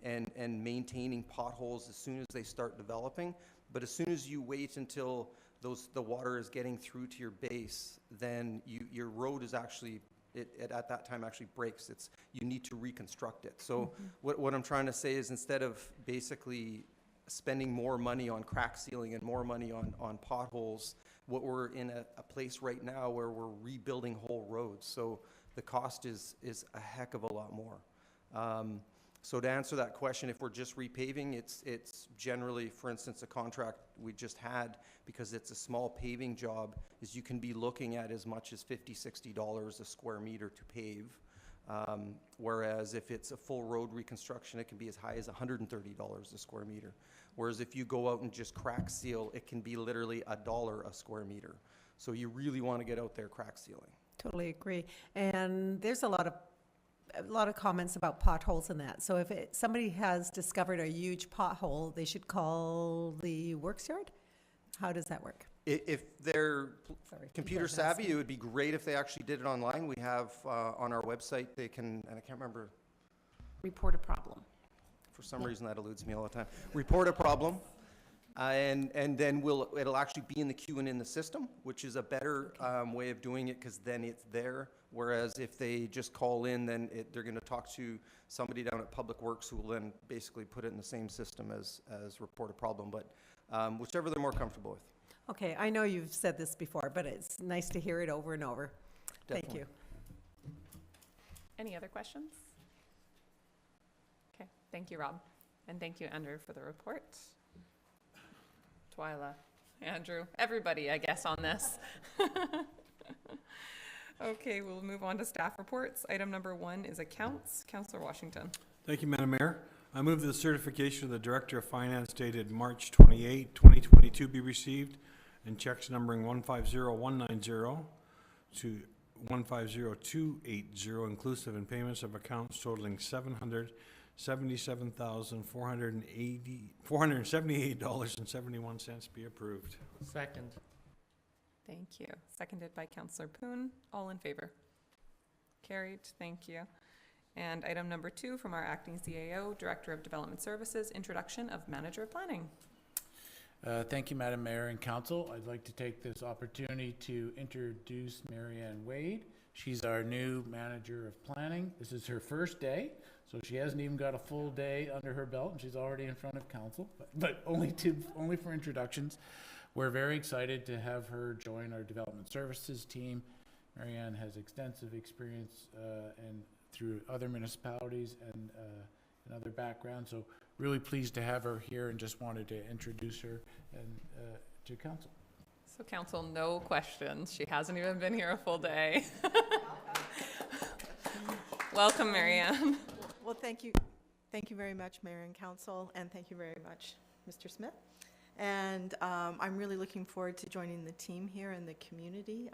and maintaining potholes as soon as they start developing. But as soon as you wait until the water is getting through to your base, then your road is actually, at that time actually breaks. You need to reconstruct it. So what I'm trying to say is, instead of basically spending more money on crack sealing and more money on potholes, what we're in a place right now where we're rebuilding whole roads. So the cost is a heck of a lot more. So to answer that question, if we're just repaving, it's generally, for instance, a contract we just had, because it's a small paving job, is you can be looking at as much as $50–60 a square meter to pave. Whereas if it's a full road reconstruction, it can be as high as $130 a square meter. Whereas if you go out and just crack seal, it can be literally $1 a square meter. So you really want to get out there crack sealing. Totally agree. And there's a lot of a lot of comments about potholes and that. So if somebody has discovered a huge pothole, they should call the works yard? How does that work? If they're Sorry, computer people are asking. savvy, it would be great if they actually did it online. We have on our website, they can, and I can't remember, Report a problem. for some reason that eludes me all the time. Report a problem, and then it'll actually be in the queue and in the system, which is a better way of doing it, because then it's there. Whereas if they just call in, then they're going to talk to somebody down at Public Works, who will then basically put it in the same system as report a problem, but whichever they're more comfortable with. Okay, I know you've said this before, but it's nice to hear it over and over. Thank Definitely. you. Any other questions? Okay, thank you, Rob. And thank you, Andrew, for the report. Twyla, Andrew, everybody, I guess, on this. Okay, we'll move on to staff reports. Item number 1 is accounts. Councillor Washington. Thank you, Madam Mayor. I move that the certification of the Director of Finance dated March 28, 2022 be received, and checks numbering 150190 to 150280 inclusive, and payments of accounts totaling $777,478.71 be approved. Second. Thank you. Seconded by Councillor Poon. All in favor? Carried. Thank you. And item number 2 from our acting CAO, Director of Development Services, introduction of Manager of Planning. Thank you, Madam Mayor and Council. I'd like to take this opportunity to introduce Marianne Wade. She's our new Manager of Planning. This is her first day, so she hasn't even got a full day under her belt, and she's already in front of Council, but only for introductions. We're very excited to have her join our Development Services team. Marianne has extensive experience and through other municipalities and other backgrounds, so really pleased to have her here, and just wanted to introduce her and to Council. So Council, no questions. She hasn't even been here a full day. Welcome, Marianne. Well, thank you. Thank you very much, Mayor and Council, and thank you very much, Mr. Smith. And I'm really looking forward to joining the team here in the community.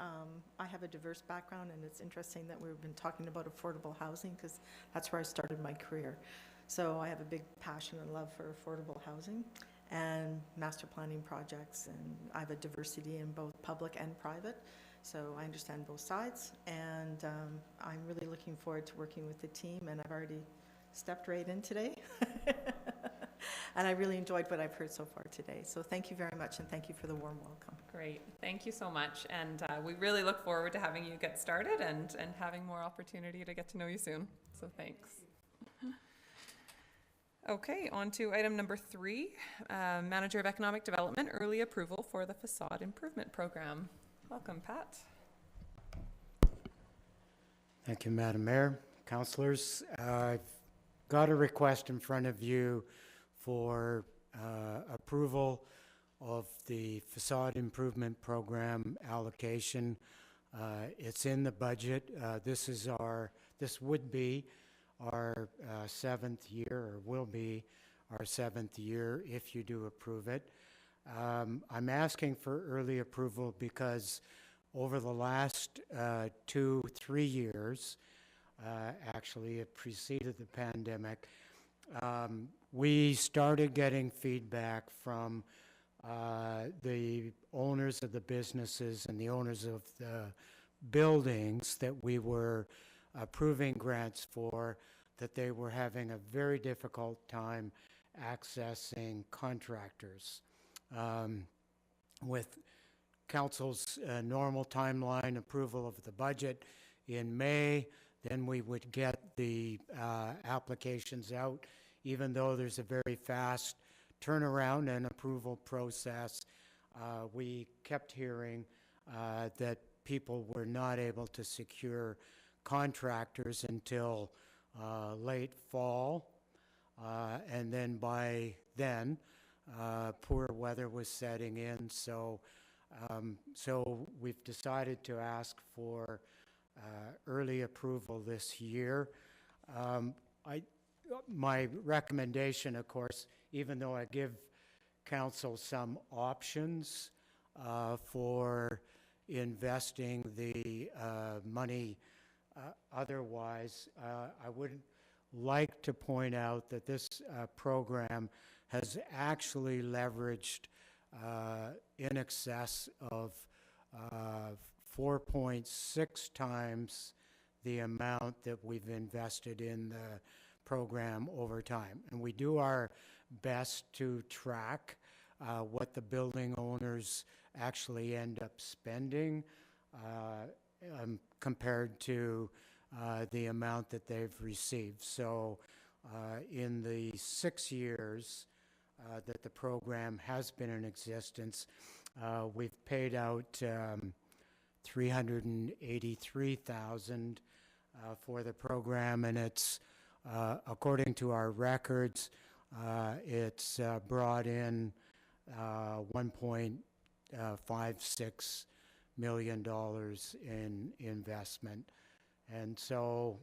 I have a diverse background, and it's interesting that we've been talking about affordable housing, because that's where I started my career. So I have a big passion and love for affordable housing and master planning projects, and I have a diversity in both public and private. So I understand both sides, and I'm really looking forward to working with the team, and I've already stepped right in today. And I really enjoyed what I've heard so far today. So thank you very much, and thank you for the warm welcome. Great. Thank you so much. And we really look forward to having you get started and having more opportunity to get to know you soon. So thanks. Okay, on to item number 3, Manager of Economic Development, early approval for the facade improvement program. Welcome, Pat. Thank you, Madam Mayor. Councillors, I've got a request in front of you for approval of the facade improvement program allocation. It's in the budget. This would be our 7th year, or will be our 7th year if you do approve it. I'm asking for early approval because over the last 2-3 years, actually it preceded the pandemic, we started getting feedback from the owners of the businesses and the owners of the buildings that we were approving grants for, that they were having a very difficult time accessing contractors. With Council's normal timeline approval of the budget in May, then we would get the applications out. Even though there's a very fast turnaround and approval process, we kept hearing that people were not able to secure contractors until late fall, and then by then poor weather was setting in, so we've decided to ask for early approval this year. My recommendation, of course, even though I give Council some options for investing the money otherwise. I would like to point out that this program has actually leveraged in excess of 4.6 times the amount that we've invested in the program over time. And we do our best to track what the building owners actually end up spending compared to the amount that they've received. So in the 6 years that the program has been in existence, we've paid out $383,000 for the program, and it's according to our records, it's brought in $1.56 million in investment. And so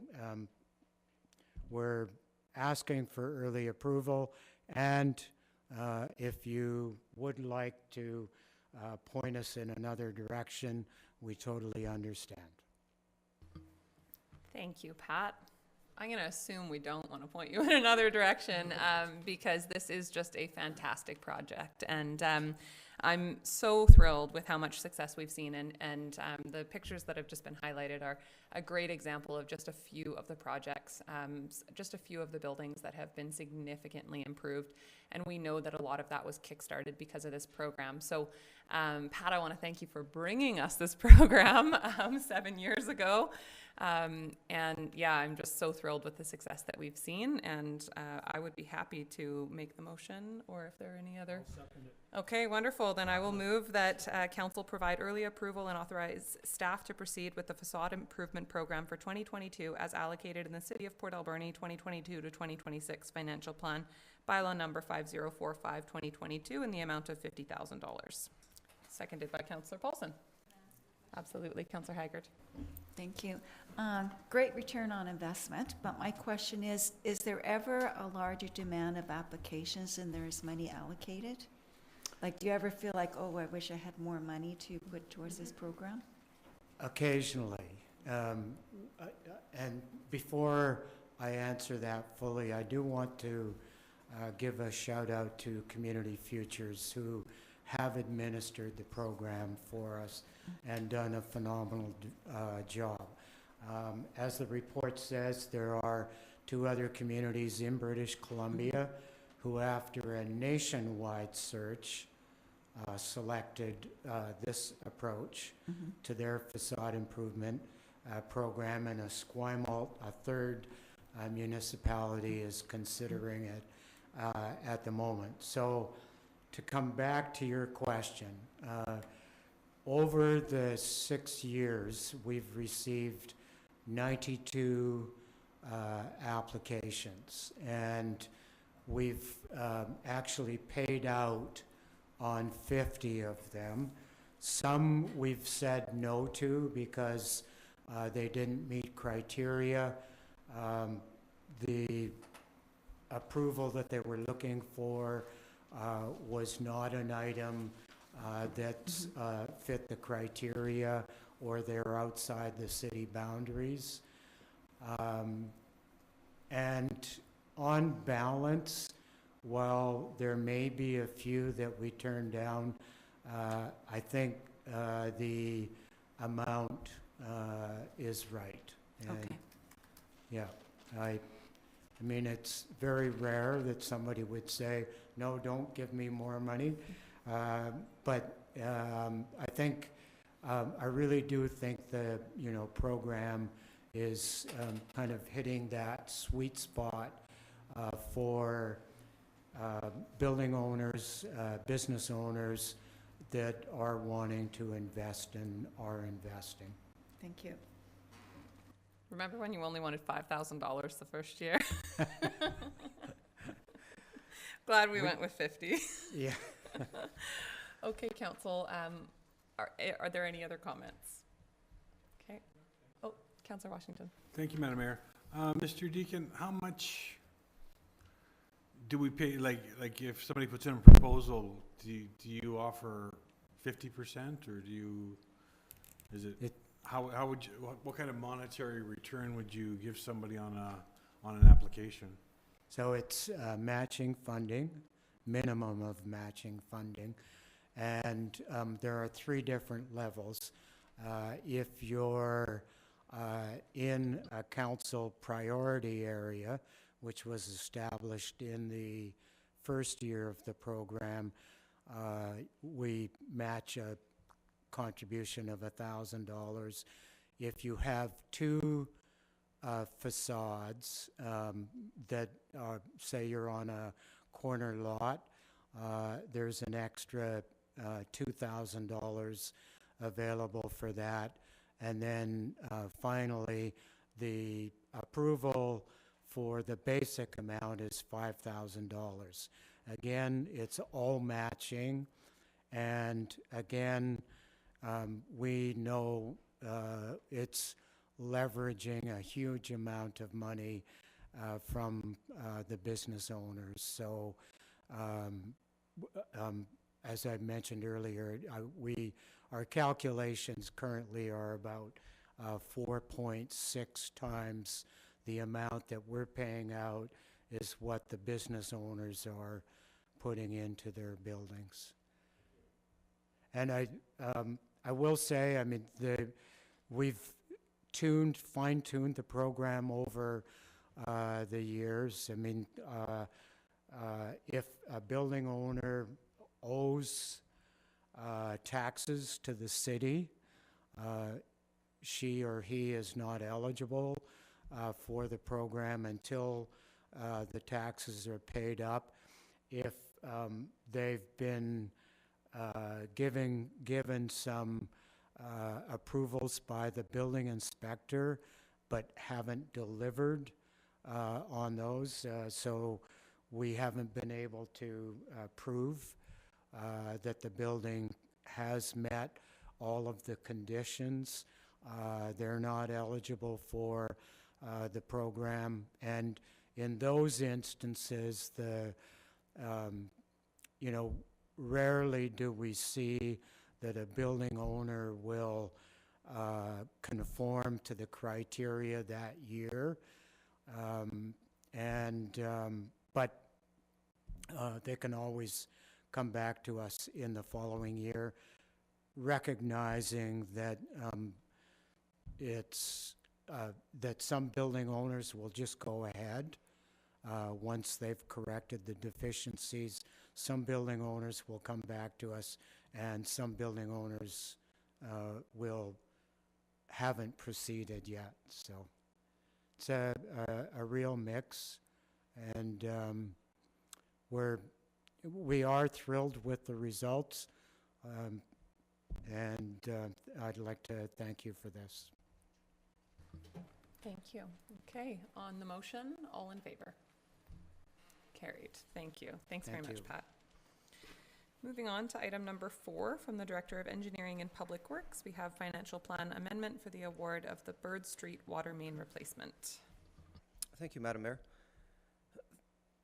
we're asking for early approval, and if you would like to point us in another direction, we totally understand. Thank you, Pat. I'm going to assume we don't want to point you in another direction because this is just a fantastic project. And I'm so thrilled with how much success we've seen. And the pictures that have just been highlighted are a great example of just a few of the projects, just a few of the buildings that have been significantly improved. And we know that a lot of that was kickstarted because of this program. So, Pat, I want to thank you for bringing us this program 7 years ago. And yeah, I'm just so thrilled with the success that we've seen, and I would be happy to make the motion, or if there are any other. I'll second it. Okay, wonderful. Then I will move that council provide early approval and authorize staff to proceed with the facade improvement program for 2022 as allocated in the City of Port Alberni 2022 to 2026 financial plan, bylaw number 5045/2022, in the amount of $50,000. Seconded by Councillor Paulson. Absolutely, Councillor Haggard. Thank you. Great return on investment, but my question is there ever a larger demand of applications than there is money allocated? Like, do you ever feel like, oh, I wish I had more money to put towards this program? Occasionally. And before I answer that fully, I do want to give a shout out to Community Futures, who have administered the program for us and done a phenomenal job. As the report says, there are 2 other communities in British Columbia who, after a nationwide search, selected this approach to their facade improvement program, and Esquimalt, a 3rd municipality, is considering it at the moment. So, to come back to your question, over the 6 years, we've received 92 applications, and we've actually paid out on 50 of them. Some we've said no to because they didn't meet criteria. The approval that they were looking for was not an item that fit the criteria, or they're outside the city boundaries. And on balance, while there may be a few that we turn down, I think the amount is right. And okay. Yeah, I mean, it's very rare that somebody would say, no, don't give me more money. But I think, I really do think the, program is kind of hitting that sweet spot for building owners, business owners that are wanting to invest and are investing. Thank you. Remember when you only wanted $5,000 the first year? Glad we went with 50. Yeah. Okay, Council. Are there any other comments? Okay. Oh, Councillor Washington. Thank you, Madam Mayor. Mr. Deacon, how much do we pay, like if somebody puts in a proposal, do you offer 50%, or is it how would you, what kind of monetary return would you give somebody on an application? So it's matching funding, minimum of matching funding, and there are 3 different levels. If you're in a council priority area, which was established in the first year of the program, we match a contribution of $1,000. If you have 2 facades that are, say you're on a corner lot, there's an extra $2,000 available for that. And then finally, the approval for the basic amount is $5,000. Again, it's all matching. And again, we know it's leveraging a huge amount of money from the business owners. So as I mentioned earlier, our calculations currently are about 4.6 times the amount that we're paying out is what the business owners are putting into their buildings. And I will say, I mean, we've fine-tuned the program over the years. I mean, if a building owner owes taxes to the city, she or he is not eligible for the program until the taxes are paid up. If they've been given some approvals by the building inspector, but haven't delivered on those, so we haven't been able to prove that the building has met all of the conditions. They're not eligible for the program, and in those instances, rarely do we see that a building owner will conform to the criteria that year, but they can always come back to us in the following year, recognizing that that some building owners will just go ahead once they've corrected the deficiencies. Some building owners will come back to us, and some building owners haven't proceeded yet. So it's a real mix, and we are thrilled with the results, and I'd like to thank you for this. Thank you. Okay, on the motion, all in favor? Carried. Thank you. Thanks very much, Pat. Moving on to item number 4 from the Director of Engineering and Public Works, we have financial plan amendment for the award of the Bird Street water main replacement. Thank you, Madam Mayor.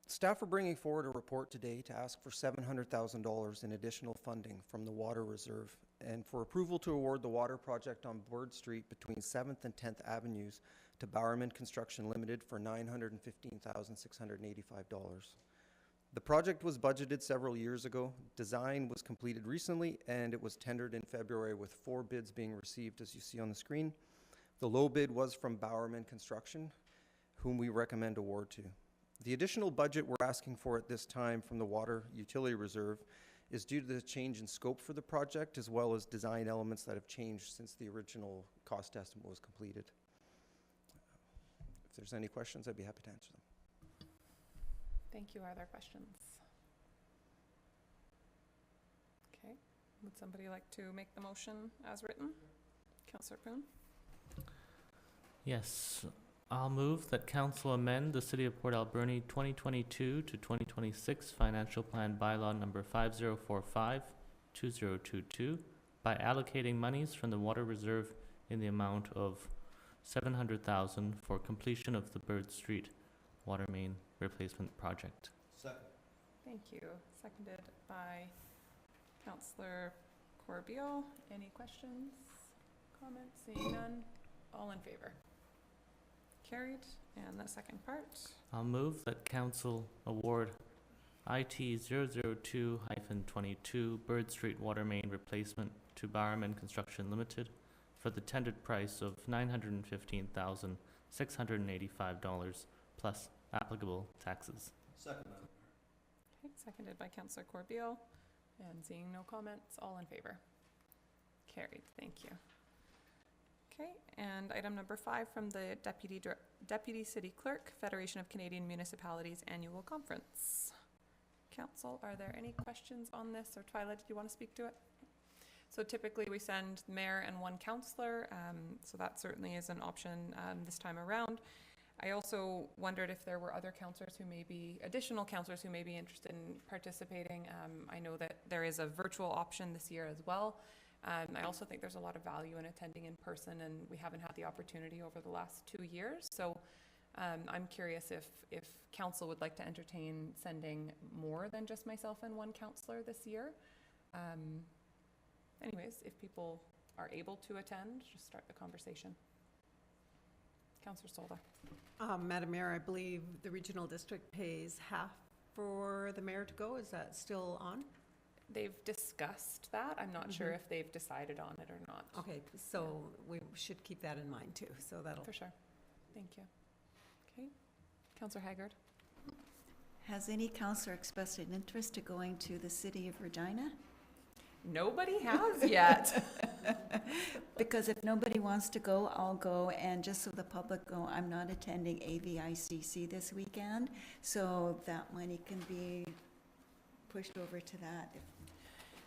Staff are bringing forward a report today to ask for $700,000 in additional funding from the Water Reserve and for approval to award the water project on Bird Street between 7th and 10th Avenues to Bowerman Construction Limited for $915,685. The project was budgeted several years ago, design was completed recently, and it was tendered in February with 4 bids being received, as you see on the screen. The low bid was from Bowerman Construction, whom we recommend award to. The additional budget we're asking for at this time from the Water Utility Reserve is due to the change in scope for the project, as well as design elements that have changed since the original cost estimate was completed. If there's any questions, I'd be happy to answer them. Thank you. Are there questions? Okay. Would somebody like to make the motion as written? Councillor Poon? Yes. I'll move that Council amend the City of Port Alberni 2022 to 2026 Financial Plan Bylaw number 5045-2022 by allocating monies from the Water Reserve in the amount of $700,000 for completion of the Bird Street water main replacement project. Second. Thank you. Seconded by Councillor Corbeil. Any questions, Comments? Seeing none. All in favor? Carried. And the second part. I'll move that council award IT 002-22 Bird Street Water Main Replacement to Barman Construction Limited for the tendered price of $915,685 plus applicable taxes. Second, Madam Mayor. Okay, seconded by Councillor Corbeil. And seeing no comments, all in favor? Carried. Thank you. Okay, and item number 5 from the Deputy City Clerk, Federation of Canadian Municipalities Annual Conference. Council, are there any questions on this? Or Twyla, did you want to speak to it? So typically we send mayor and 1 councillor, so that certainly is an option this time around. I also wondered if there were other councillors additional councillors who may be interested in participating. I know that there is a virtual option this year as well. I also think there's a lot of value in attending in person, and we haven't had the opportunity over the last 2 years. So I'm curious if council would like to entertain sending more than just myself and 1 councillor this year. Anyways, if people are able to attend, just start the conversation. Councillor Solda. Madam Mayor, I believe the regional district pays half for the mayor to go. Is that still on? They've discussed that. I'm not sure if they've decided on it or not. Okay, so we should keep that in mind too. So that'll. For sure. Thank you. Okay. Councillor Haggard. Has any councillor expressed an interest to going to the city of Regina? Nobody has yet. Because if nobody wants to go, I'll go. And just so the public know, I'm not attending AVICC this weekend, so that money can be pushed over to that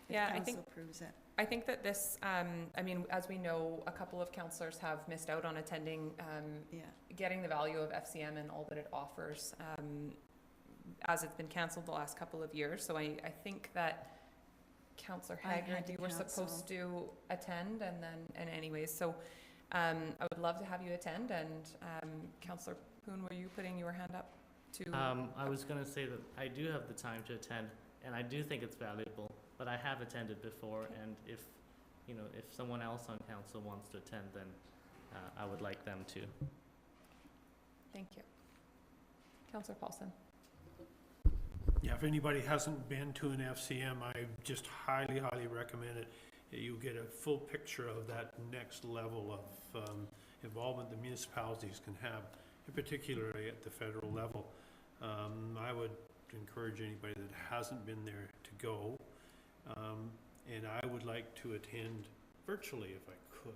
if council approves it. I think that this, I mean, as we know, a couple of councillors have missed out on attending, getting the value of FCM and all that it offers, as it's been cancelled the last couple of years. So I think that Councillor Haggard, you were supposed to attend, and anyways, so I would love to have you attend. And Councillor Poon, were you putting your hand up to? I was going to say that I do have the time to attend, and I do think it's valuable. But I have attended before, and if someone else on council wants to attend, then I would like them to. Thank you. Councillor Paulson. Yeah, if anybody hasn't been to an FCM, I just highly, highly recommend it. You get a full picture of that next level of involvement the municipalities can have, particularly at the federal level. I would encourage anybody that hasn't been there to go. And I would like to attend virtually if I could.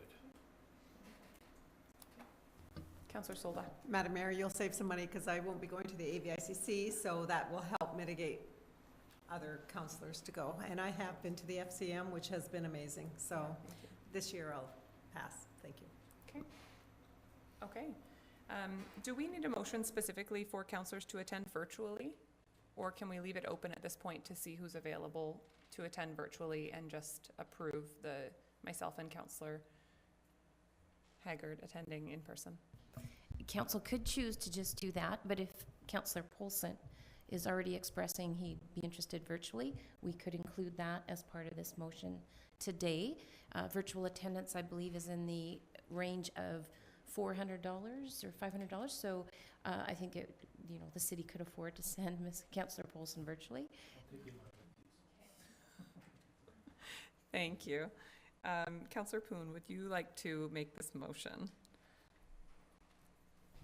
Councillor Solda. Madam Mayor, you'll save some money because I won't be going to the AVICC, so that will help mitigate other councillors to go. And I have been to the FCM, which has been amazing. So this year I'll pass. Thank you. Okay. Do we need a motion specifically for councillors to attend virtually? Or can we leave it open at this point to see who's available to attend virtually and just approve myself and Councillor Haggard attending in person? Council could choose to just do that, but if Councillor Polson is already expressing he'd be interested virtually, we could include that as part of this motion today. Virtual attendance, I believe, is in the range of $400 or $500. So I think the city could afford to send Ms. Councillor Polson virtually. Thank you. Councillor Poon, would you like to make this motion?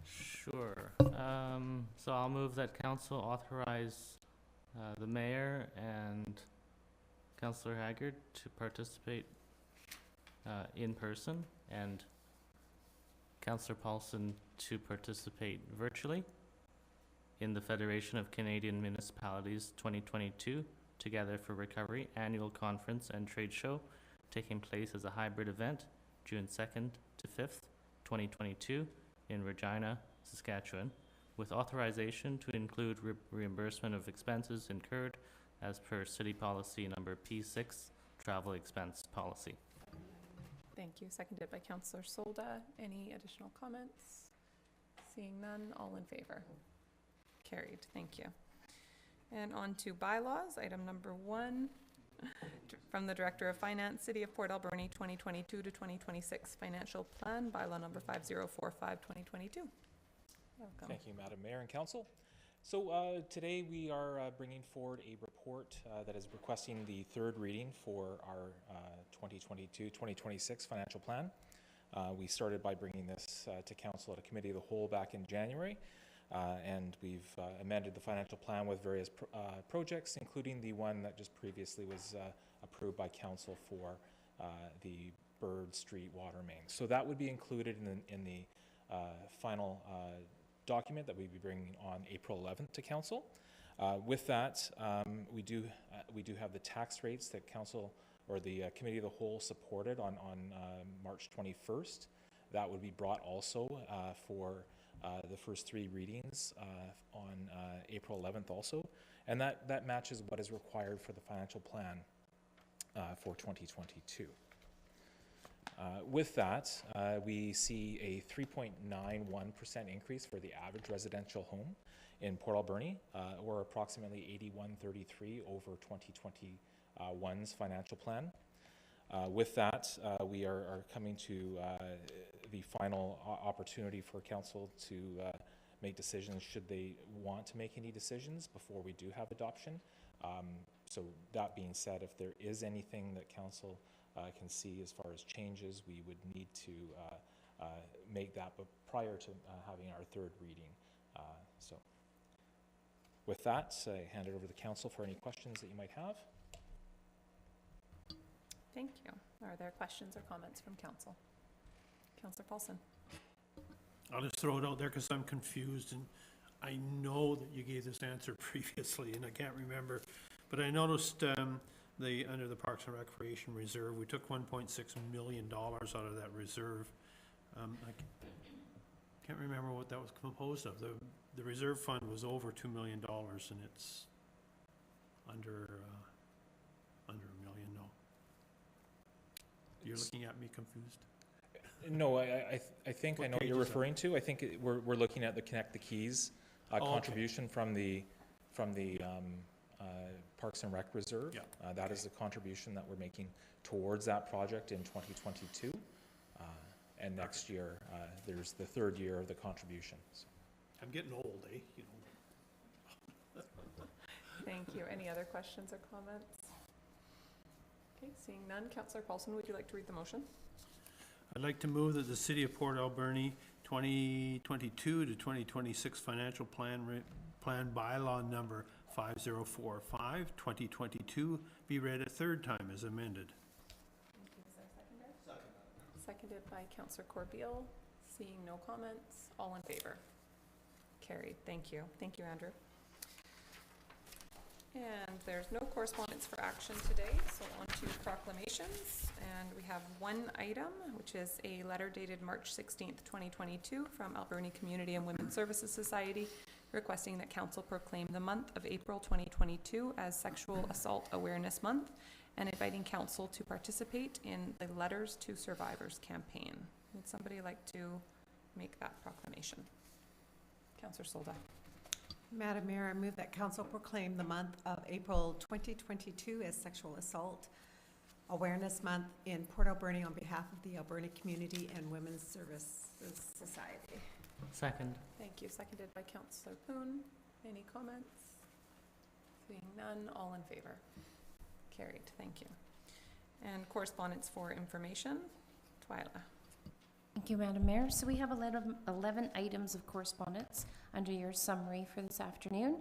Sure. So I'll move that council authorize the mayor and Councillor Haggard to participate in person, and Councillor Paulson to participate virtually in the Federation of Canadian Municipalities 2022 Together for Recovery annual conference and trade show, taking place as a hybrid event June 2nd to 5th, 2022 in Regina, Saskatchewan, with authorization to include reimbursement of expenses incurred as per city policy number P6, travel expense policy. Thank you. Seconded by Councillor Solda. Any additional comments? Seeing none, all in favor? Carried. Thank you. And on to bylaws, item number 1. From the Director of Finance, City of Port Alberni, 2022 to 2026 Financial Plan, bylaw number 5045, 2022. Welcome. Thank you, Madam Mayor and Council. So today we are bringing forward a report that is requesting the third reading for our 2022-2026 financial plan. We started by bringing this to Council at a committee of the whole back in January, and we've amended the financial plan with various projects, including the one that just previously was approved by Council for the Bird Street water main. So that would be included in the final document that we'd be bringing on April 11th to Council. With that, we do have the tax rates that Council or the Committee of the Whole supported on March 21st. That would be brought also for the first three readings on April 11th also. And that matches what is required for the financial plan for 2022. With that, we see a 3.91% increase for the average residential home in Port Alberni, or approximately 8133 over 2021's financial plan. With that, we are coming to the final opportunity for Council to make decisions should they want to make any decisions before we do have adoption. So that being said, if there is anything that Council can see as far as changes, we would need to make that prior to having our third reading. So with that, I hand it over to the Council for any questions that you might have. Thank you. Are there questions or comments from Council? Councillor Paulson. I'll just throw it out there because I'm confused, and I know that you gave this answer previously, and I can't remember, but I noticed under the Parks and Recreation Reserve, we took $1.6 million out of that reserve. I can't remember what that was composed of. The reserve fund was over $2 million, and it's under $1 million now. You're looking at me confused? No, I think I know what you're referring to. I think we're looking at the Connect the Keys contribution from the Parks and Rec Reserve. Yeah. That is the contribution that we're making towards that project in 2022. And next year, there's the third year of the contribution. So. I'm getting old, eh? You know. Thank you. Any other questions or comments? Okay, seeing none. Councillor Paulson, would you like to read the motion? I'd like to move that the City of Port Alberni 2022 to 2026 financial plan bylaw number 5045, 2022 be read a third time as amended. Thank you. Is there a seconder? Seconded by Councillor Corbeil. Seeing no comments, all in favor? Carried. Thank you. Thank you, Andrew. And there's no correspondence for action today, so on to proclamations. And we have one item, which is a letter dated March 16th, 2022 from Alberni Community and Women's Services Society requesting that Council proclaim the month of April 2022 as Sexual Assault Awareness Month and inviting Council to participate in the Letters to Survivors campaign. Would somebody like to make that proclamation? Councillor Solda. Madam Mayor, I move that Council proclaim the month of April 2022 as Sexual Assault Awareness Month in Port Alberni on behalf of the Alberni Community and Women's Services Society. Second. Thank you. Seconded by Councillor Poon. Any comments? Seeing none, all in favor? Carried. Thank you. And correspondence for information. Twyla. Thank you, Madam Mayor. So we have 11 items of correspondence under your summary for this afternoon.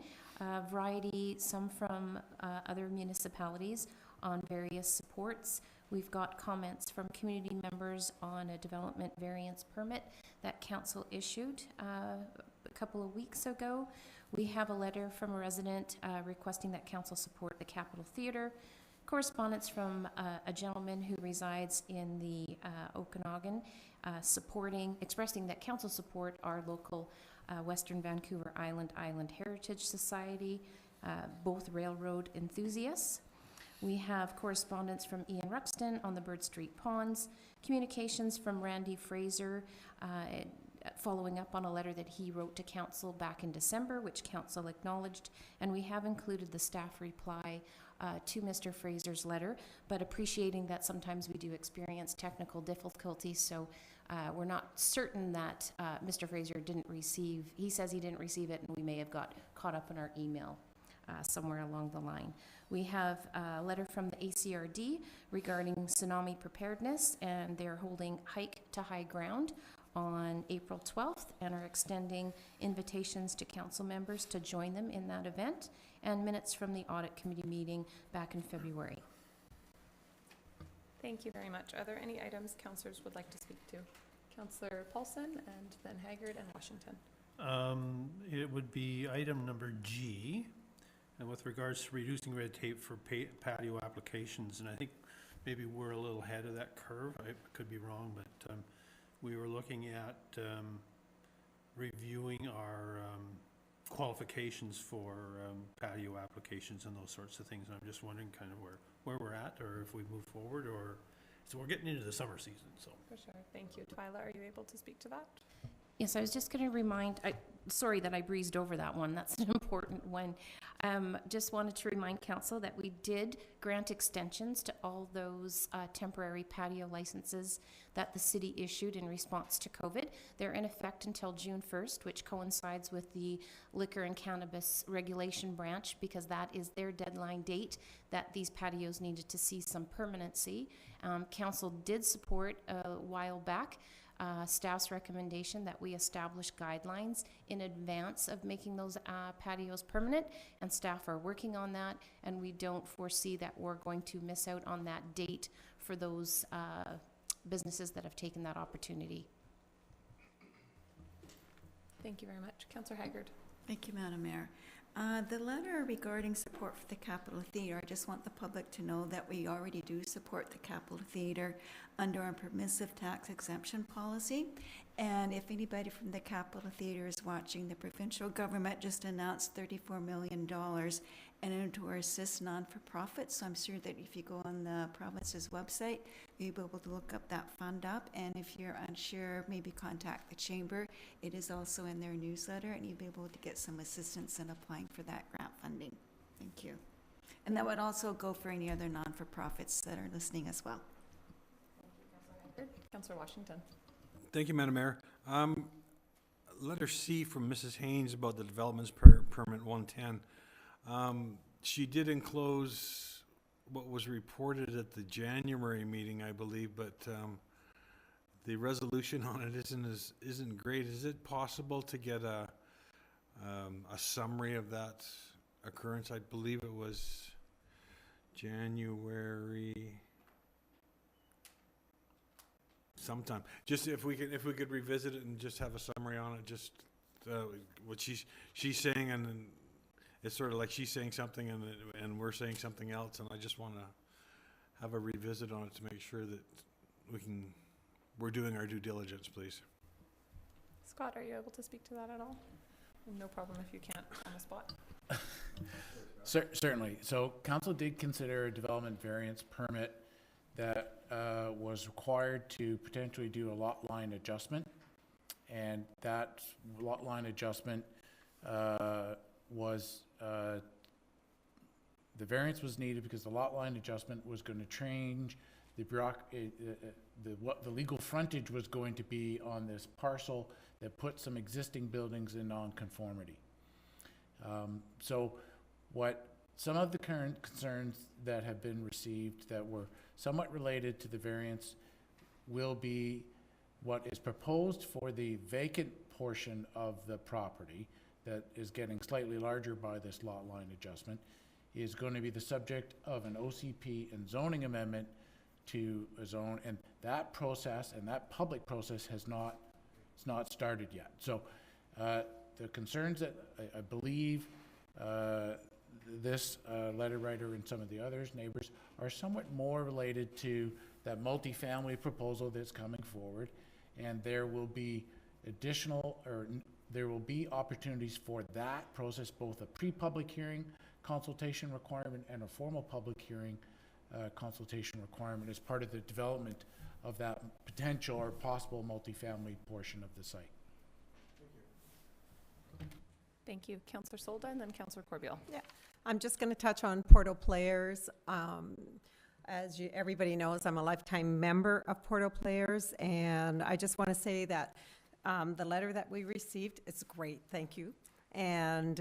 Variety, some from other municipalities on various supports. We've got comments from community members on a development variance permit that Council issued a couple of weeks ago. We have a letter from a resident requesting that Council support the Capitol Theatre. Correspondence from a gentleman who resides in the Okanagan expressing that Council support our local Western Vancouver Island Heritage Society, both railroad enthusiasts. We have correspondence from Ian Ruxton on the Bird Street Ponds, communications from Randy Fraser following up on a letter that he wrote to council back in December, which council acknowledged, and we have included the staff reply to Mr. Fraser's letter, but appreciating that sometimes we do experience technical difficulties, so we're not certain that Mr. Fraser didn't receive, he says he didn't receive it, and we may have got caught up in our email somewhere along the line. We have a letter from the ACRD regarding tsunami preparedness, and they're holding Hike to High Ground on April 12th and are extending invitations to council members to join them in that event, and minutes from the audit committee meeting back in February. Thank you very much. Are there any items councillors would like to speak to? Councillor Paulson and then Haggard and Washington. It would be item number G, and with regards to reducing red tape for patio applications, and I think maybe we're a little ahead of that curve. I could be wrong, but we were looking at reviewing our qualifications for patio applications and those sorts of things. And I'm just wondering kind of where we're at, or if we move forward, or so we're getting into the summer season. So for sure, thank you. Twyla, are you able to speak to that? Yes, I was just going to remind, sorry that I breezed over that one, that's an important one. Just wanted to remind council that we did grant extensions to all those temporary patio licenses that the city issued in response to COVID. They're in effect until June 1st, which coincides with the Liquor and Cannabis Regulation Branch, because that is their deadline date that these patios needed to see some permanency. Council did support a while back staff's recommendation that we establish guidelines in advance of making those patios permanent, and staff are working on that, and we don't foresee that we're going to miss out on that date for those businesses that have taken that opportunity. Thank you very much. Councillor Haggard. Thank you, Madam Mayor. The letter regarding support for the Capitol Theatre, I just want the public to know that we already do support the Capitol Theatre under our permissive tax exemption policy. And if anybody from the Capitol Theatre is watching, the provincial government just announced $34 million and to assist non-for-profits. So I'm sure that if you go on the province's website, you'll be able to look up that fund up. And if you're unsure, maybe contact the chamber. It is also in their newsletter, and you'll be able to get some assistance in applying for that grant funding. Thank you. And that would also go for any other non-for-profits that are listening as well. Councillor Washington. Thank you, Madam Mayor. Letter C from Mrs. Haynes about the developments permit 110. She did enclose what was reported at the January meeting, I believe, but the resolution on it isn't great. Is it possible to get a summary of that occurrence? I believe it was January sometime. Just if we could revisit it and just have a summary on it, just what she's saying, and then it's sort of like she's saying something and we're saying something else, and I just want to have a revisit on it to make sure that we're doing our due diligence, please. Scott, are you able to speak to that at all? No problem if you can't on the spot. Certainly. So council did consider a development variance permit that was required to potentially do a lot line adjustment, and that lot line adjustment was the variance was needed because the lot line adjustment was going to change what the legal frontage was going to be on this parcel that put some existing buildings in non-conformity. So what some of the current concerns that have been received that were somewhat related to the variance will be what is proposed for the vacant portion of the property that is getting slightly larger by this lot line adjustment is going to be the subject of an OCP and zoning amendment to a zone, and that process and that public process has not started yet. So the concerns that I believe this letter writer and some of the others, neighbors, are somewhat more related to that multifamily proposal that's coming forward, and there will be there will be opportunities for that process, both a pre-public hearing consultation requirement and a formal public hearing consultation requirement as part of the development of that potential or possible multifamily portion of the site. Thank you. Councillor Solda and then Councillor Corbeil. Yeah, I'm just going to touch on Porto Players. As everybody knows, I'm a lifetime member of Porto Players, and I just want to say that the letter that we received, it's great, thank you. And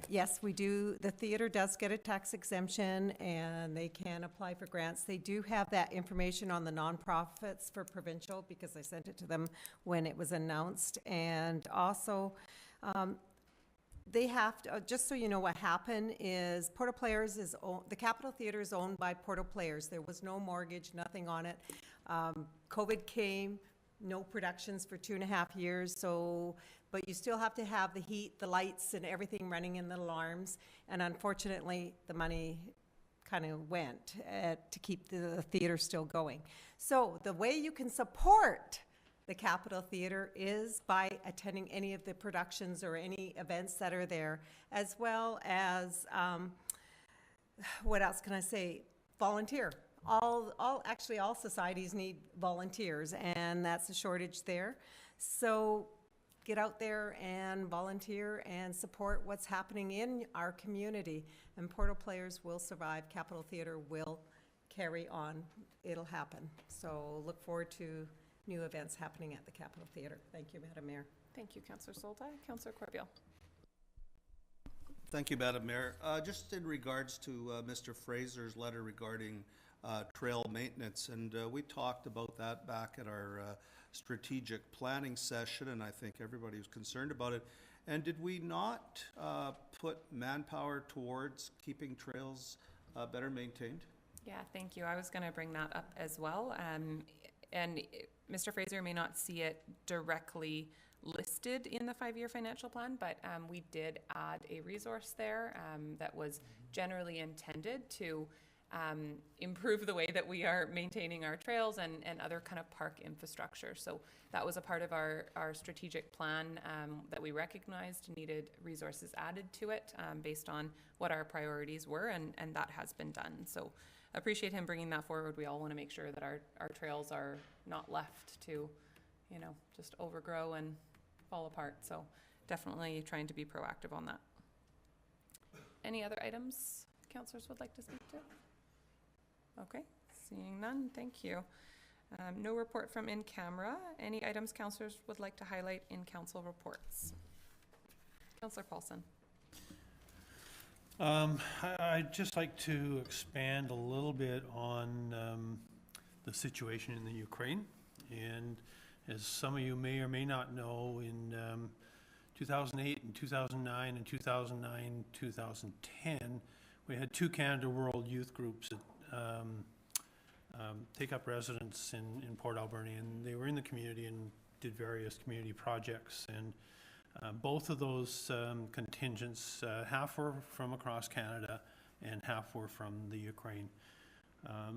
yes, we do, the theater does get a tax exemption, and they can apply for grants. They do have that information on the nonprofits for provincial, because I sent it to them when it was announced. And also, they have to, just so you know what happened is Porto Players is, the Capitol Theatre is owned by Porto Players. There was no mortgage, nothing on it. COVID came, no productions for 2.5 years, so, but you still have to have the heat, the lights, and everything running in the alarms. And unfortunately, the money kind of went to keep the theater still going. So the way you can support the Capitol Theatre is by attending any of the productions or any events that are there, as well as, what else can I say? Volunteer. Actually, all societies need volunteers, and that's a shortage there. So get out there and volunteer and support what's happening in our community. And Porto Players will survive. Capitol Theatre will carry on. It'll happen. So look forward to new events happening at the Capitol Theatre. Thank you, Madam Mayor. Thank you, Councillor Solda. Councillor Corbeil. Thank you, Madam Mayor. Just in regards to Mr. Fraser's letter regarding trail maintenance, and we talked about that back at our strategic planning session, and I think everybody was concerned about it. And did we not put manpower towards keeping trails better maintained? Yeah, thank you. I was going to bring that up as well. And Mr. Fraser may not see it directly listed in the 5-year financial plan, but we did add a resource there that was generally intended to improve the way that we are maintaining our trails and other kind of park infrastructure. So that was a part of our strategic plan that we recognized needed resources added to it based on what our priorities were, and that has been done. So appreciate him bringing that forward. We all want to make sure that our trails are not left to, you know, just overgrow and fall apart. So definitely trying to be proactive on that. Any other items councillors would like to speak to? Okay, seeing none, thank you. No report from in camera. Any items councillors would like to highlight in council reports? Councillor Paulson. I'd just like to expand a little bit on the situation in the Ukraine. And as some of you may or may not know, in 2008 and 2009 and 2009, 2010, we had 2 Canada World Youth groups that take up residence in Port Alberni, and they were in the community and did various community projects. And both of those contingents, half were from across Canada and half were from the Ukraine.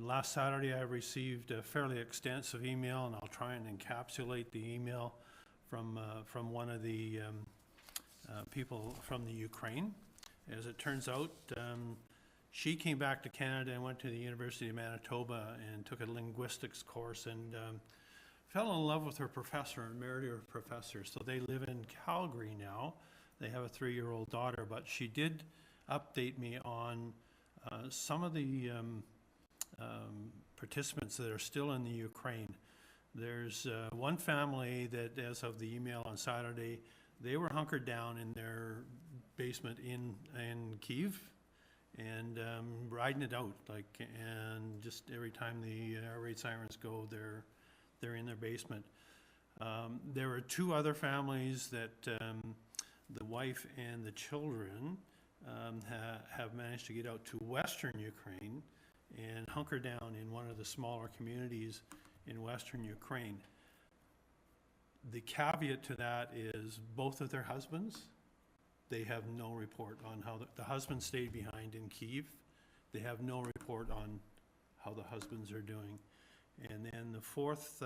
Last Saturday I received a fairly extensive email, and I'll try and encapsulate the email from one of the people from the Ukraine. As it turns out, she came back to Canada and went to the University of Manitoba and took a linguistics course and fell in love with her professor and married her professor. So they live in Calgary now. They have a 3-year-old daughter, but she did update me on some of the participants that are still in the Ukraine. There's one family that, as of the email on Saturday, they were hunkered down in their basement in Kyiv and riding it out, and just every time the air raid sirens go, they're in their basement. There were 2 other families that the wife and the children have managed to get out to Western Ukraine and hunker down in one of the smaller communities in Western Ukraine. The caveat to that is both of their husbands, they have no report on how the husband stayed behind in Kyiv. They have no report on how the husbands are doing. And then the 4th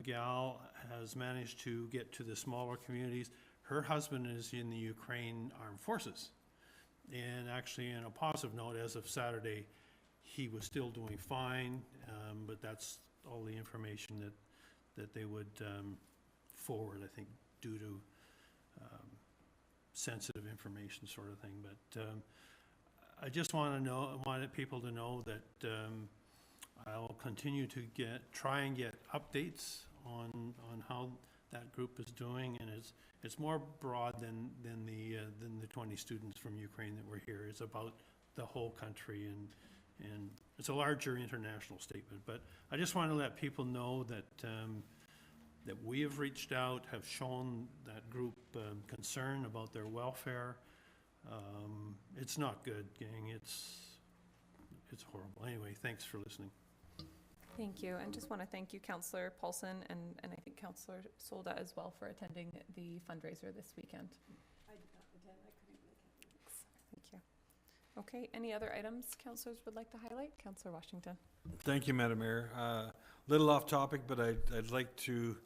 gal has managed to get to the smaller communities. Her husband is in the Ukraine Armed Forces. And actually, on a positive note, as of Saturday, he was still doing fine, but that's all the information that they would forward, I think, due to sensitive information sort of thing, but I just wanted people to know that I'll continue to try and get updates on how that group is doing, and it's more broad than the 20 students from Ukraine that were here. It's about the whole country, and it's a larger international statement. But I just want to let people know that that we have reached out, have shown that group concern about their welfare. It's not good, gang. It's horrible. Anyway, thanks for listening. Thank you, and just want to thank you, Councillor Paulson, and I think Councillor Solda as well for attending the fundraiser this weekend. I did not attend, I couldn't make it. Thank you. Okay, any other items councillors would like to highlight? Councillor Washington. Thank you, Madam Mayor. Little off topic, but I'd like to,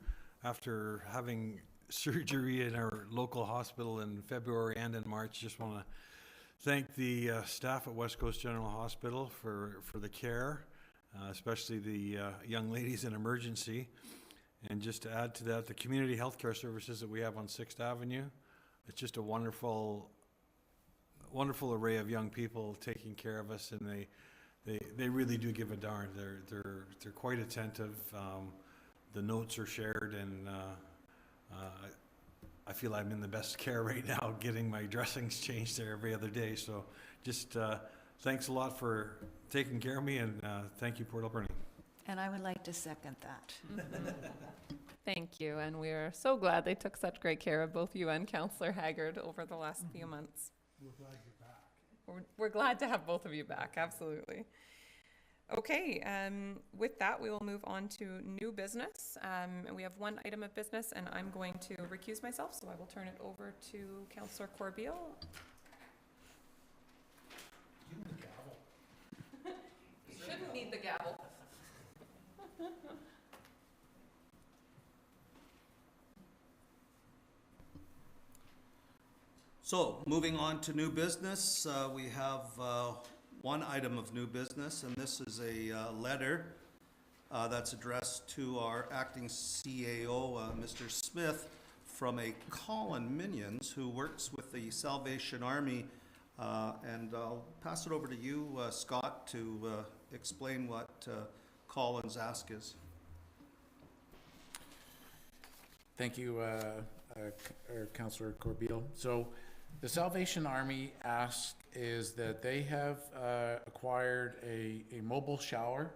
after having surgery in our local hospital in February and in March, just want to thank the staff at West Coast General Hospital for the care, especially the young ladies in emergency. And just to add to that, the community healthcare services that we have on 6th Avenue, it's just a wonderful array of young people taking care of us, and they really do give a darn. They're quite attentive. The notes are shared, and I feel I'm in the best care right now, getting my dressings changed there every other day. So just thanks a lot for taking care of me, and thank you, Port Alberni. And I would like to second that. Thank you, and we are so glad they took such great care of both you and Councillor Haggard over the last few months. We're glad you're back. We're glad to have both of you back, absolutely. Okay, with that, we will move on to new business. And we have one item of business, and I'm going to recuse myself, so I will turn it over to Councillor Corbeil. Give him the gavel. Shouldn't need the gavel. So, moving on to new business, we have one item of new business, and this is a letter that's addressed to our acting CAO, Mr. Smith, from a Colin Minions who works with the Salvation Army. And I'll pass it over to you, Scott, to explain what Colin's ask is. Thank you, Councillor Corbeil. So the Salvation Army ask is that they have acquired a mobile shower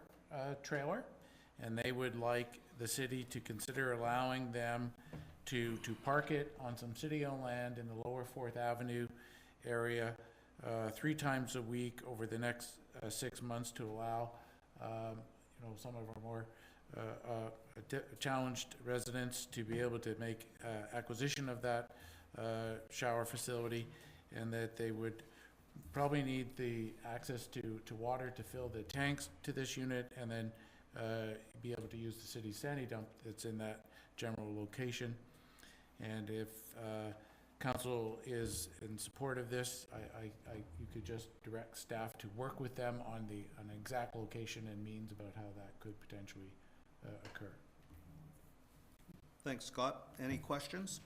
trailer, and they would like the city to consider allowing them to park it on some city-owned land in the lower 4th Avenue area 3 times a week over the next 6 months to allow some of our more challenged residents to be able to make acquisition of that shower facility, and that they would probably need the access to water to fill the tanks to this unit, and then be able to use the city's sandy dump that's in that general location. And if council is in support of this, you could just direct staff to work with them on an exact location and means about how that could potentially occur. Thanks, Scott. Any questions?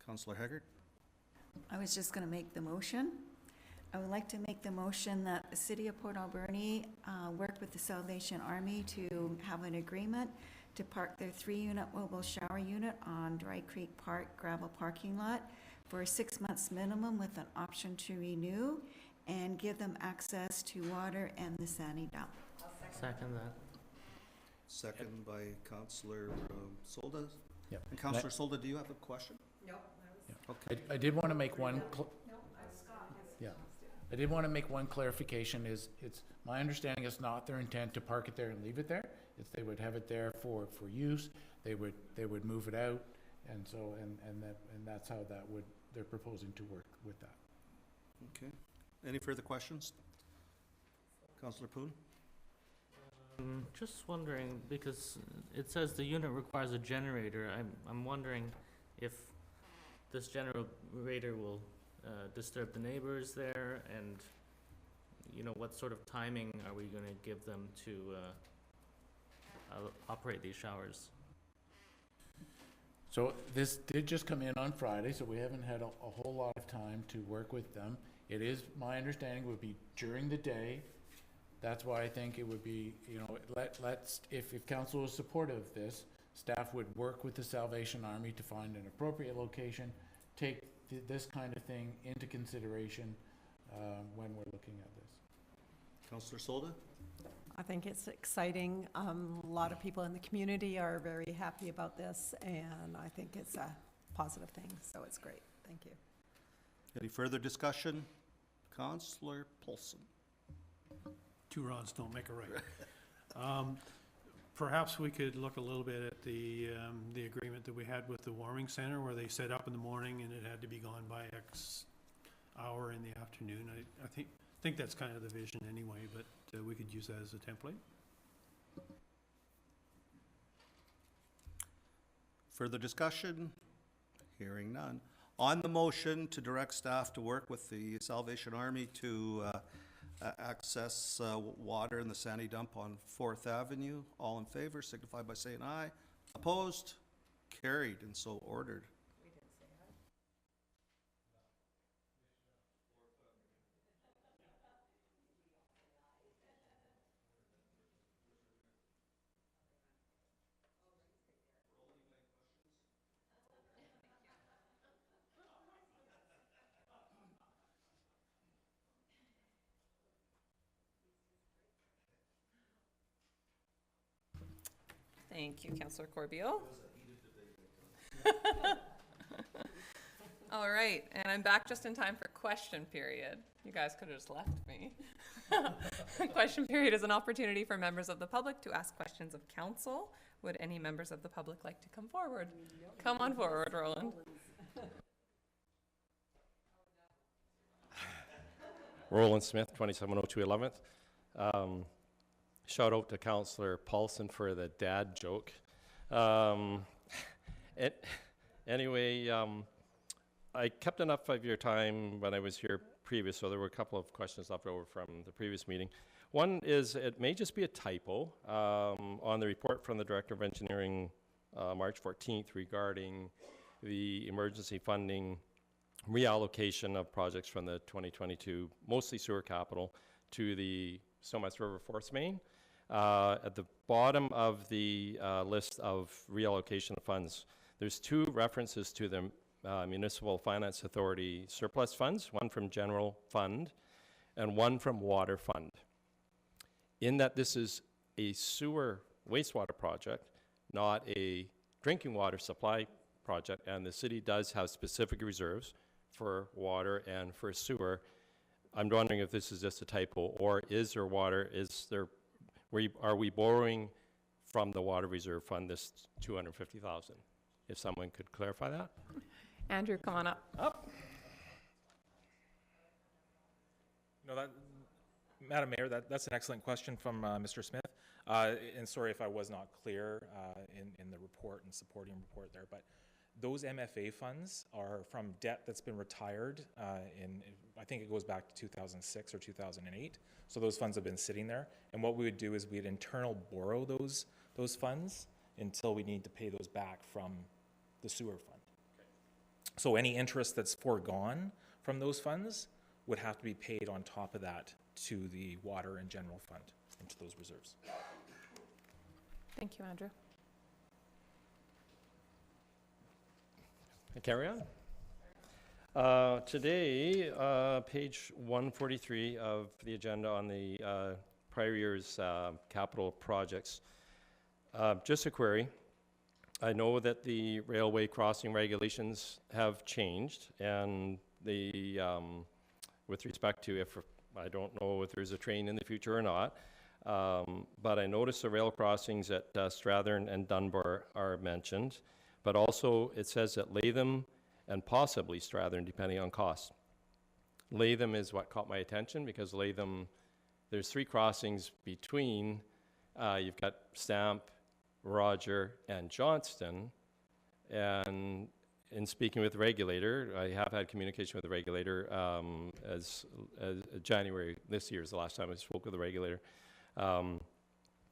Councillor Haggard? I was just going to make the motion. I would like to make the motion that the City of Port Alberni work with the Salvation Army to have an agreement to park their 3-unit mobile shower unit on Dry Creek Park gravel parking lot for 6 months minimum with an option to renew, and give them access to water and the sandy dump. Second that. Second by Councillor Solda. Yep. And Councillor Solda, do you have a question? Yeah. Okay. I did want to make one. Yeah. I did want to make one clarification. It's my understanding it's not their intent to park it there and leave it there. It's they would have it there for use. They would move it out, and so and that's how they're proposing to work with that. Okay. Any further questions? Councillor Poon? Just wondering, because it says the unit requires a generator. I'm wondering if this generator will disturb the neighbors there, and what sort of timing are we going to give them to operate these showers? So this did just come in on Friday, so we haven't had a whole lot of time to work with them. It is, my understanding would be during the day. That's why I think it would be, you know, let's, if council is supportive of this, staff would work with the Salvation Army to find an appropriate location, take this kind of thing into consideration when we're looking at this. Councillor Solda? I think it's exciting. A lot of people in the community are very happy about this, and I think it's a positive thing, so it's great. Thank you. Any further discussion? Councillor Paulson. Two wrongs don't make a right. Perhaps we could look a little bit at the agreement that we had with the warming center, where they set up in the morning and it had to be gone by X hour in the afternoon. I think that's kind of the vision anyway, but we could use that as a template. Further discussion? Hearing none. On the motion to direct staff to work with the Salvation Army to access water in the Sandy dump on 4th Avenue, all in favor signify by saying aye. Opposed? Carried and so ordered. Thank you, Councillor Corbeil. All right, and I'm back just in time for question period. You guys could have just left me. Question period is an opportunity for members of the public to ask questions of council. Would any members of the public like to come forward? Come on forward, Roland. Roland Smith, 2702 11th. Shout out to Councillor Paulson for the dad joke. Anyway, I kept enough of your time when I was here previous, so there were a couple of questions left over from the previous meeting. One is, it may just be a typo on the report from the Director of Engineering March 14th regarding the emergency funding reallocation of projects from the 2022, mostly sewer capital, to the Snowmass River Force Main. At the bottom of the list of reallocation of funds, there's two references to the Municipal Finance Authority surplus funds, one from General Fund and one from Water Fund. In that this is a sewer wastewater project, not a drinking water supply project, and the city does have specific reserves for water and for sewer. I'm wondering if this is just a typo, or is there water, are we borrowing from the water reserve fund this 250,000? If someone could clarify that. Andrew, come on up. No, Madam Mayor, that's an excellent question from Mr. Smith. And sorry if I was not clear in the report and supporting report there, but those MFA funds are from debt that's been retired I think it goes back to 2006 or 2008. So those funds have been sitting there. And what we would do is we'd internal borrow those funds until we need to pay those back from the sewer fund. Okay. So any interest that's foregone from those funds would have to be paid on top of that to the water and general fund into those reserves. Thank you, Andrew. Carry on. Today, page 143 of the agenda on the prior year's capital projects. Just a query. I know that the railway crossing regulations have changed, and the with respect to if I don't know if there's a train in the future or not, but I noticed the rail crossings at Strathern and Dunbar are mentioned, but also it says that Latham and possibly Strathern, depending on cost. Latham is what caught my attention, because Latham, there's 3 crossings between, you've got Stamp, Roger, and Johnston, and in speaking with the regulator, I have had communication with the regulator as January this year is the last time I spoke with the regulator,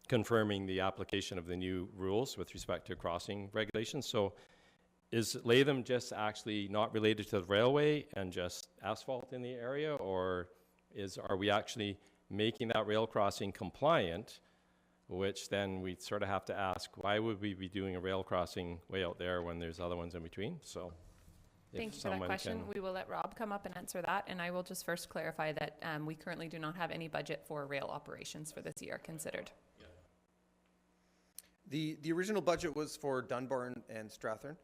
confirming the application of the new rules with respect to crossing regulations. So is Latham just actually not related to the railway and just asphalt in the area, or are we actually making that rail crossing compliant, which then we sort of have to ask, why would we be doing a rail crossing way out there when there's other ones in between? So if Thank you for that someone question. can- We will let Rob come up and answer that, and I will just first clarify that we currently do not have any budget for rail operations for this year considered. The original budget was for Dunbar and Strathern,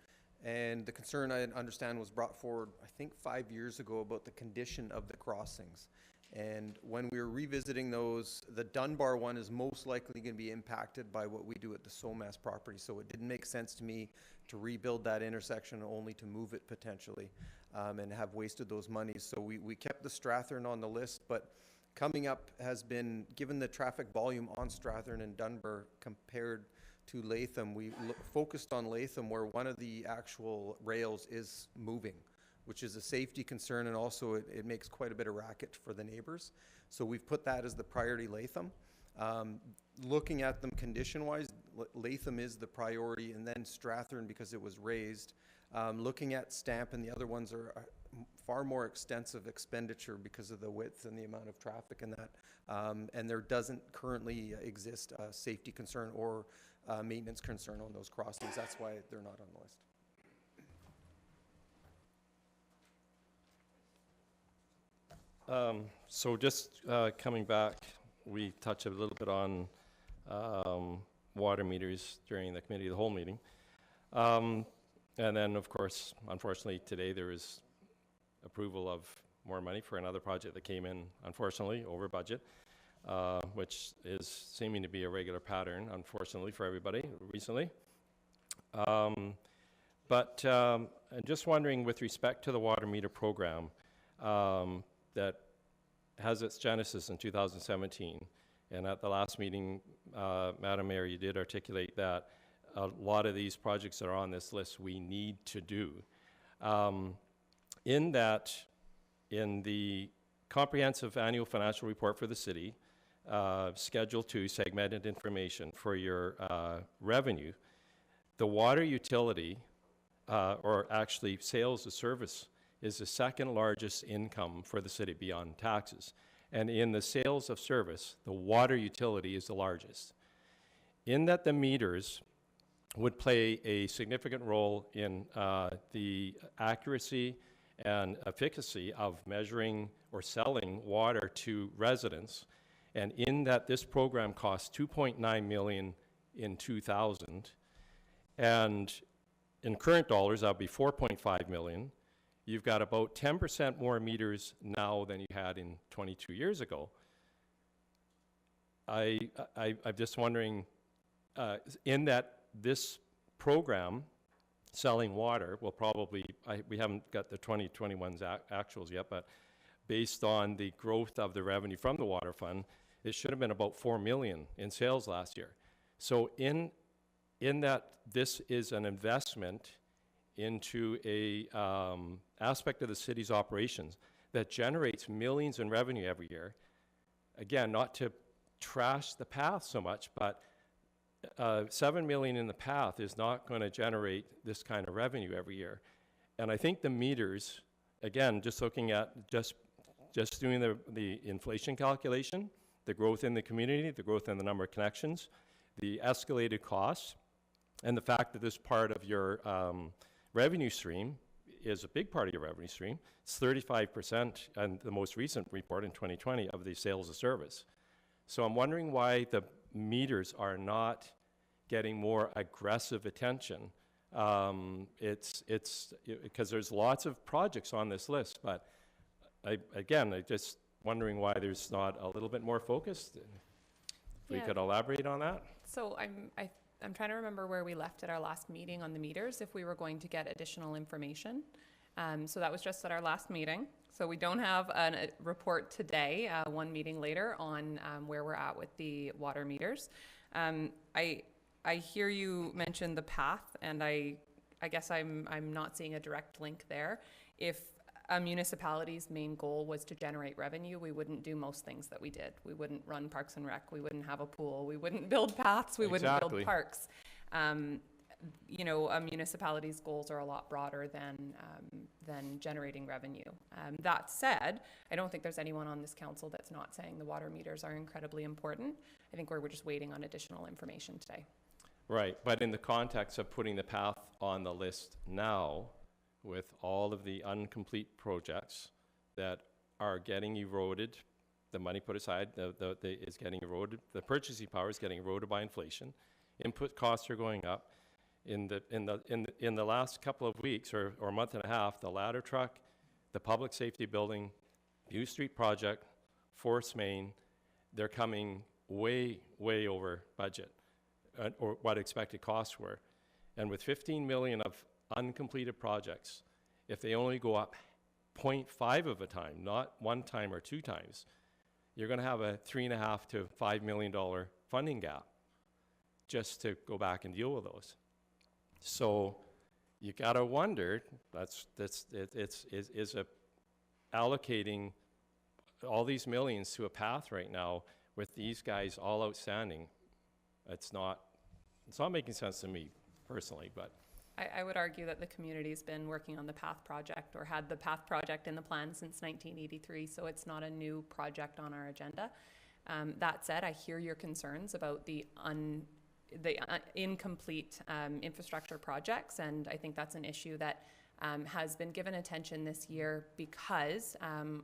and the concern I understand was brought forward, I think 5 years ago, about the condition of the crossings. And when we were revisiting those, the Dunbar one is most likely going to be impacted by what we do at the Somas property. So it didn't make sense to me to rebuild that intersection only to move it potentially and have wasted those monies. So we kept the Strathern on the list, but coming up has been, given the traffic volume on Strathern and Dunbar compared to Latham, we focused on Latham, where one of the actual rails is moving, which is a safety concern, and also it makes quite a bit of racket for the neighbors. So we've put that as the priority Latham. Looking at them condition-wise, Latham is the priority, and then Strathern because it was raised. Looking at Stamp and the other ones are far more extensive expenditure because of the width and the amount of traffic and that. And there doesn't currently exist a safety concern or maintenance concern on those crossings. That's why they're not on the list. So just coming back, we touched a little bit on water meters during the committee of the whole meeting. And then, of course, unfortunately, today there is approval of more money for another project that came in, unfortunately, over budget, which is seeming to be a regular pattern, unfortunately, for everybody recently. But I'm just wondering, with respect to the water meter program, that has its genesis in 2017. And at the last meeting, Madam Mayor, you did articulate that a lot of these projects that are on this list we need to do. In the comprehensive annual financial report for the city, Schedule 2, segmented information for your revenue, the water utility, or actually sales of service, is the second largest income for the city beyond taxes. And in the sales of service, the water utility is the largest. In that the meters would play a significant role in the accuracy and efficacy of measuring or selling water to residents, and in that this program cost $2.9 million in 2000, and in current dollars, that would be $4.5 million. You've got about 10% more meters now than you had in 22 years ago. I'm just wondering, in that this program, selling water, will probably, we haven't got the 2021's actuals yet, but based on the growth of the revenue from the water fund, it should have been about $4 million in sales last year. So in that this is an investment into a aspect of the city's operations that generates millions in revenue every year. Again, not to trash the path so much, but $7 million in the path is not going to generate this kind of revenue every year. And I think the meters, again, just looking at just doing the inflation calculation, the growth in the community, the growth in the number of connections, the escalated costs, and the fact that this part of your revenue stream is a big part of your revenue stream. It's 35%, and the most recent report in 2020 of the sales of service. So I'm wondering why the meters are not getting more aggressive attention. It's because there's lots of projects on this list, but I just wondering why there's not a little bit more focused. If we could elaborate on that. So I'm trying to remember where we left at our last meeting on the meters, if we were going to get additional information. So that was just at our last meeting. So we don't have a report today, one meeting later, on where we're at with the water meters. I hear you mention the path, and I guess I'm not seeing a direct link there. If a municipality's main goal was to generate revenue, we wouldn't do most things that we did. We wouldn't run Parks and Rec, we wouldn't have a pool, we wouldn't build paths, we wouldn't build parks. you know, a municipality's goals are a lot broader than generating revenue. That said, I don't think there's anyone on this council that's not saying the water meters are incredibly important. I think we're just waiting on additional information today. Right, but in the context of putting the path on the list now, with all of the incomplete projects that are getting eroded, the money put aside is getting eroded, the purchasing power is getting eroded by inflation, input costs are going up. In the last couple of weeks or month and a half, the ladder truck, the public safety building, U Street project, Force Main, they're coming way over budget or what expected costs were. And with 15 million of uncompleted projects, if they only go up 0.5 of a time, not 1 time or 2 times, you're going to have a $3.5 to $5 million funding gap just to go back and deal with those. So you got to wonder, is allocating all these millions to a path right now with these guys all outstanding. It's not making sense to me personally, but. I would argue that the community's been working on the PATH project or had the PATH project in the plan since 1983, so it's not a new project on our agenda. That said, I hear your concerns about the incomplete infrastructure projects, and I think that's an issue that has been given attention this year because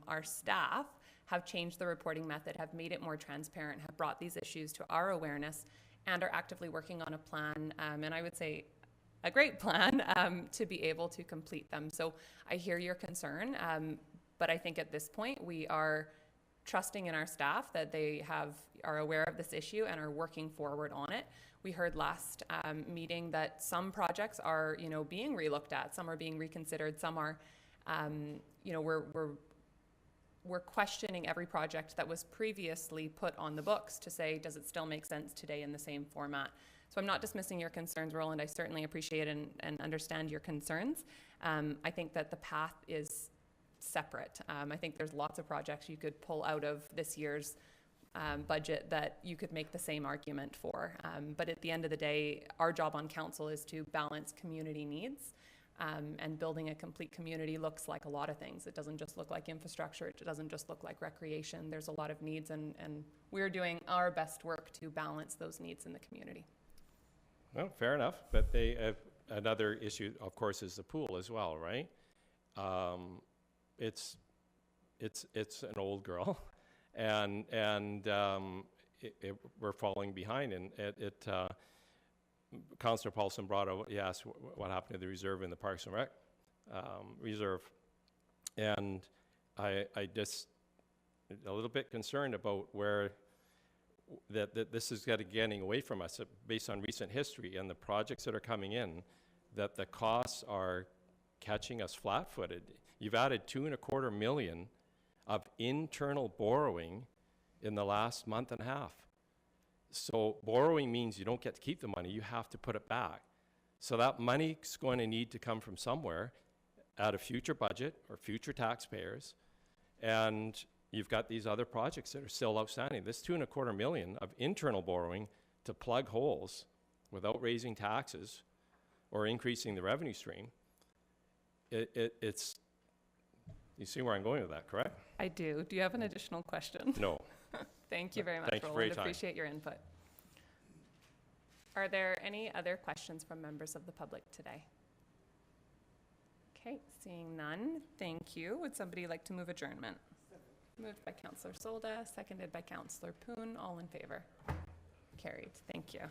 our staff have changed the reporting method, have made it more transparent, have brought these issues to our awareness, and are actively working on a plan, and I would say a great plan to be able to complete them. So I hear your concern, but I think at this point we are trusting in our staff that they are aware of this issue and are working forward on it. We heard last meeting that some projects are, being relooked at, some are being reconsidered, some are, we're questioning every project that was previously put on the books to say, does it still make sense today in the same format? So I'm not dismissing your concerns, Roland. I certainly appreciate and understand your concerns. I think that the path is separate. I think there's lots of projects you could pull out of this year's budget that you could make the same argument for. But at the end of the day, our job on council is to balance community needs. And building a complete community looks like a lot of things. It doesn't just look like infrastructure. It doesn't just look like recreation. There's a lot of needs, and we're doing our best work to balance those needs in the community. Well, fair enough. But another issue, of course, is the pool as well, right? It's an old girl, and we're falling behind. And Councillor Paulson he asked what happened to the reserve in the Parks and Rec reserve, and I just a little bit concerned about where that this is getting away from us based on recent history and the projects that are coming in, that the costs are catching us flat-footed. You've added $2.25 million of internal borrowing in the last month and a half. So borrowing means you don't get to keep the money, you have to put it back. So that money's going to need to come from somewhere out of future budget or future taxpayers. And you've got these other projects that are still outstanding. This $2.25 million of internal borrowing to plug holes without raising taxes or increasing the revenue stream, it's, you see where I'm going with that, correct? I do. Do you have an additional question? No. Thank you very much, Thank you for Roland. your time. Appreciate your input. Are there any other questions from members of the public today? Okay, seeing none, thank you. Would somebody like to move adjournment? Moved by Councillor Solda, seconded by Councillor Poon. All in favor? Carried. Thank you.